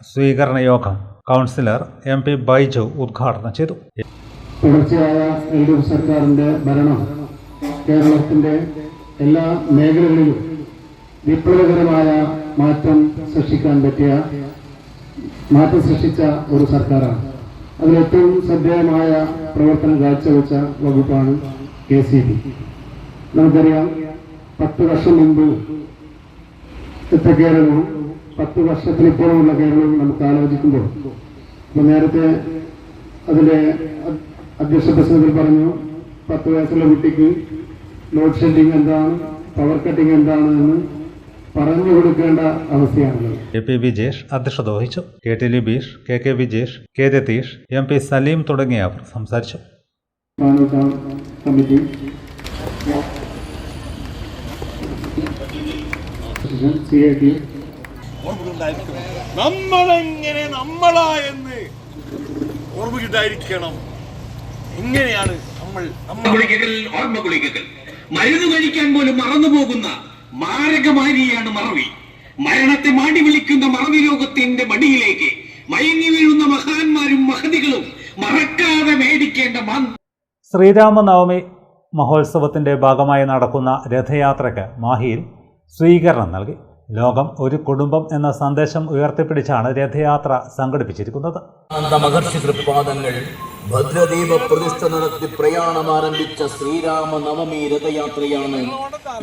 സ്വീകരണ യോഗം കൗൺസിലർ MP ബൈജു ഉദ്ഘാടനം ചെയ്തു. തുടർച്ചയായ LDF സർക്കാരിൻ്റെ ഭരണം കേരളത്തിൻ്റെ എല്ലാ മേഖലകളിലും വിപ്ലവകരമായ മാറ്റം സൃഷ്ടിച്ച ഒരു സർക്കാരാണ്. അതിലേറ്റവും ശ്രദ്ധേയമായ പ്രവർത്തനം കാഴ്ചവെച്ച വകുപ്പാണ് KCB. നമുക്കറിയാം, 10 വർഷം മുമ്പ് കേരളവും 10 വർഷത്തിനിപ്പുറമുള്ള കേരളവും നമുക്ക് ആലോചിക്കുമ്പോൾ, ഇപ്പോൾ നേരത്തെ അതിൻ്റെ അധ്യക്ഷ പ്രസംഗത്തിൽ പറഞ്ഞു, 10 വയസ്സുള്ള കുട്ടിക്ക് ലോഡ് ഷെഡിങ് എന്താണ്, പവർ കട്ടിങ് എന്താണ് എന്ന് പറഞ്ഞു കൊടുക്കേണ്ട അവസ്ഥയാണല്ലോ. AP വിജേഷ് അധ്യക്ഷത വഹിച്ചു. KT Libeesh, KK Vijesh, K Ratheesh, MP Saleem തുടങ്ങിയവർ സംസാരിച്ചു. കമ്മിറ്റി നമ്മളെങ്ങനെ നമ്മളായെന്ന് ഓർമ്മയുണ്ടായിരിക്കണം. ഇങ്ങനെയാണ് ഓർമ്മ ഗുളികകൾ മരുന്ന് കഴിക്കാൻ പോലും മറന്നുപോകുന്ന മാരകമാരിയാണ് മറവി. മരണത്തെ മാടി വിളിക്കുന്ന മറവി ലോകത്തിന്റെ മടിയിലേക്ക് മയങ്ങി വീഴുന്ന മഹാന്മാരും മഹതികളും മറക്കാതെ മേടിക്കേണ്ട ശ്രീരാമനവമി മഹോത്സവത്തിന്റെ ഭാഗമായി നടക്കുന്ന രഥയാത്രയ്ക്ക് മാഹിയിൽ സ്വീകരണം നൽകി. ലോകം ഒരു കുടുംബം എന്ന സന്ദേശം ഉയർത്തിപ്പിടിച്ചാണ് രഥയാത്ര സംഘടിപ്പിച്ചിരിക്കുന്നത്. മഹർഷി തൃപ്പാദങ്ങൾ ഭദ്രദീപ പ്രതിഷ്ഠ നടത്തി പ്രയാണം ആരംഭിച്ച ശ്രീരാമനവമി രഥയാത്രയാണ്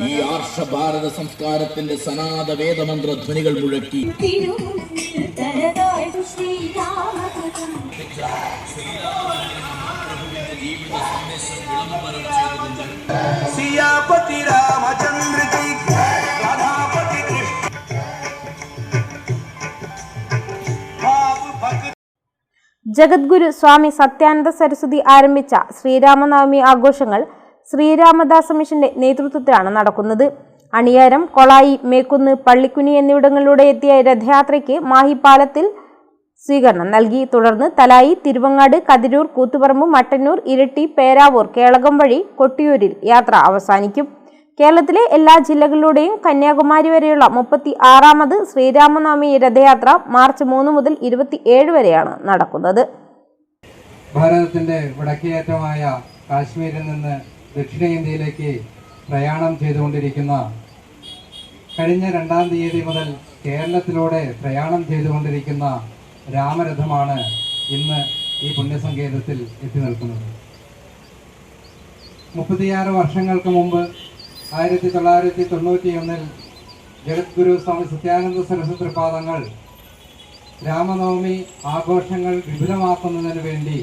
ഈ ആർഷ ഭാരത സംസ്കാരത്തിന്റെ സനാത വേദമന്ത്ര ധ്വനികൾ മുഴക്കി സിയാപതി രാമചന്ദ്ര കി രാധാപതി ജഗദ്ഗുരു സ്വാമി സത്യാനന്ദ സരസ്വതി ആരംഭിച്ച ശ്രീരാമനവമി ആഘോഷങ്ങൾ ശ്രീരാമദാസ മിഷന്റെ നേതൃത്വത്തിലാണ് നടക്കുന്നത്. അണിയാരം, കൊളായി, മേക്കുന്ന്, പള്ളിക്കുനി എന്നിവിടങ്ങളിലൂടെ എത്തിയ രഥയാത്രയ്ക്ക് മാഹി പാലത്തിൽ സ്വീകരണം നൽകി. തുടർന്ന് തലായി, തിരുവങ്ങാട്, കതിരൂർ, കൂത്തുപറമ്പ്, മട്ടന്നൂർ, ഇരിട്ടി, പേരാവൂർ, കേളകം വഴി കൊട്ടിയൂരിൽ യാത്ര അവസാനിക്കും. കേരളത്തിലെ എല്ലാ ജില്ലകളിലൂടെയും കന്യാകുമാരി വരെയുള്ള 36ാമത് ശ്രീരാമനവമി രഥയാത്ര മാർച്ച് 3 മുതൽ 27 വരെയാണ് നടക്കുന്നത്. ഭാരതത്തിന്റെ വടക്കേയറ്റമായ കാശ്മീരിൽ നിന്ന് ദക്ഷിണേന്ത്യയിലേക്ക് പ്രയാണം ചെയ്തുകൊണ്ടിരിക്കുന്ന, കഴിഞ്ഞ 2-ാം തീയതി മുതൽ കേരളത്തിലൂടെ പ്രയാണം ചെയ്തുകൊണ്ടിരിക്കുന്ന രാമരഥമാണ് ഇന്ന് ഈ പുണ്യസങ്കേതത്തിൽ എത്തി നിൽക്കുന്നത്. 36 വർഷങ്ങൾക്ക് മുമ്പ് 1991 ജഗദ്ഗുരു സ്വാമി സത്യാനന്ദ സരസ്വതി തൃപാദങ്ങൾ രാമനവമി ആഘോഷങ്ങൾ വിപുലമാക്കുന്നതിന് വേണ്ടി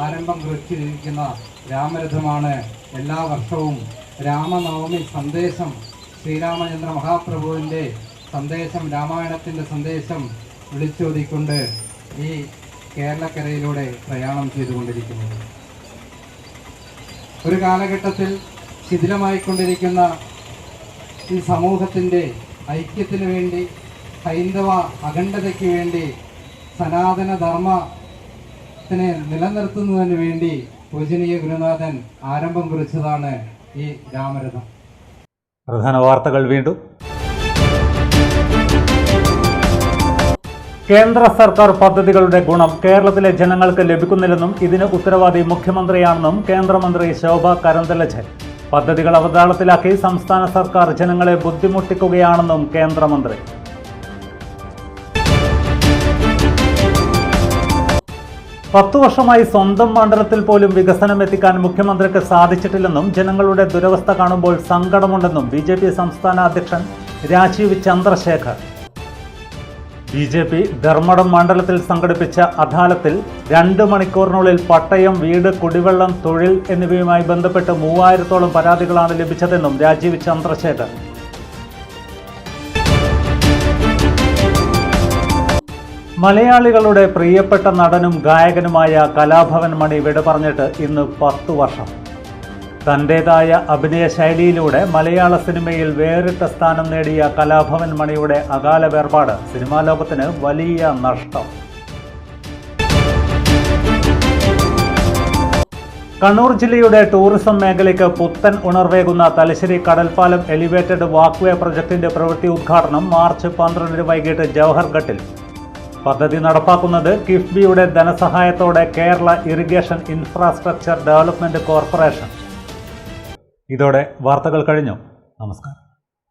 ആരംഭം കുറിച്ചിരിക്കുന്ന രാമരഥമാണ് എല്ലാ വർഷവും രാമനവമി സന്ദേശം, ശ്രീരാമചന്ദ്ര മഹാപ്രഭുവിൻ്റെ സന്ദേശം, രാമായണത്തിൻ്റെ സന്ദേശം വിളിച്ചോതിക്കൊണ്ട് ഈ കേരളക്കരയിലൂടെ പ്രയാണം ചെയ്തുകൊണ്ടിരിക്കുന്നത്. ഒരു കാലഘട്ടത്തിൽ ശിഥിലമായിക്കൊണ്ടിരിക്കുന്ന ഈ സമൂഹത്തിൻ്റെ ഐക്യത്തിന് വേണ്ടി, ഹൈന്ദവ അഖണ്ഡതയ്ക്ക് വേണ്ടി, സനാതന ധർമ്മത്തിനെ നിലനിർത്തുന്നതിന് വേണ്ടി പൂജനീയ ഗുരുനാഥൻ ആരംഭം കുറിച്ചതാണ് ഈ രാമരഥം. പ്രധാന വാർത്തകൾ വീണ്ടും. കേന്ദ്ര സർക്കാർ പദ്ധതികളുടെ ഗുണം കേരളത്തിലെ ജനങ്ങൾക്ക് ലഭിക്കുന്നില്ലെന്നും ഇതിന് ഉത്തരവാദി മുഖ്യമന്ത്രിയാണെന്നും കേന്ദ്രമന്ത്രി ശോഭ കരന്തലജെ. പദ്ധതികൾ അവതാളത്തിലാക്കി സംസ്ഥാന സർക്കാർ ജനങ്ങളെ ബുദ്ധിമുട്ടിക്കുകയാണെന്നും കേന്ദ്രമന്ത്രി. പത്തു വർഷമായി സ്വന്തം മണ്ഡലത്തിൽ പോലും വികസനം എത്തിക്കാൻ മുഖ്യമന്ത്രിക്ക് സാധിച്ചിട്ടില്ലെന്നും ജനങ്ങളുടെ ദുരവസ്ഥ കാണുമ്പോൾ സങ്കടമുണ്ടെന്നും BJP സംസ്ഥാന അധ്യക്ഷൻ രാജീവ് ചന്ദ്രശേഖർ. BJP ധർമ്മടം മണ്ഡലത്തിൽ സംഘടിപ്പിച്ച അദാലത്തിൽ 2 മണിക്കൂറിനുള്ളിൽ പട്ടയം, വീട്, കുടിവെള്ളം, തൊഴിൽ എന്നിവയുമായി ബന്ധപ്പെട്ട് 3000-ഓളം പരാതികളാണ് ലഭിച്ചതെന്നും രാജീവ് ചന്ദ്രശേഖർ. മലയാളികളുടെ പ്രിയപ്പെട്ട നടനും ഗായകനുമായ കലാഭവൻ മണി വിട പറഞ്ഞിട്ട് ഇന്ന് 10 വർഷം. തൻ്റേതായ അഭിനയ ശൈലിയിലൂടെ മലയാള സിനിമയിൽ വേറിട്ട സ്ഥാനം നേടിയ കലാഭവൻ മണിയുടെ അകാല വേർപാട് സിനിമാ ലോകത്തിന് വലിയ നഷ്ടം. കണ്ണൂർ ജില്ലയുടെ ടൂറിസം മേഖലയ്ക്ക് പുത്തൻ ഉണർവേകുന്ന തലശ്ശേരി കടൽപ്പാലം എലിവേറ്റഡ് വാക്ക്വേ പ്രൊജക്ടിന്റെ പ്രവൃത്തി ഉദ്ഘാടനം മാർച്ച് 12 വൈകിട്ട് ജവഹർഘട്ടിൽ. പദ്ധതി നടപ്പാക്കുന്നത് കിഫ്ബിയുടെ ധനസഹായത്തോടെ Kerala irrigation infrastructure development corporation. ഇതോടെ വാർത്തകൾ കഴിഞ്ഞു. നമസ്കാരം.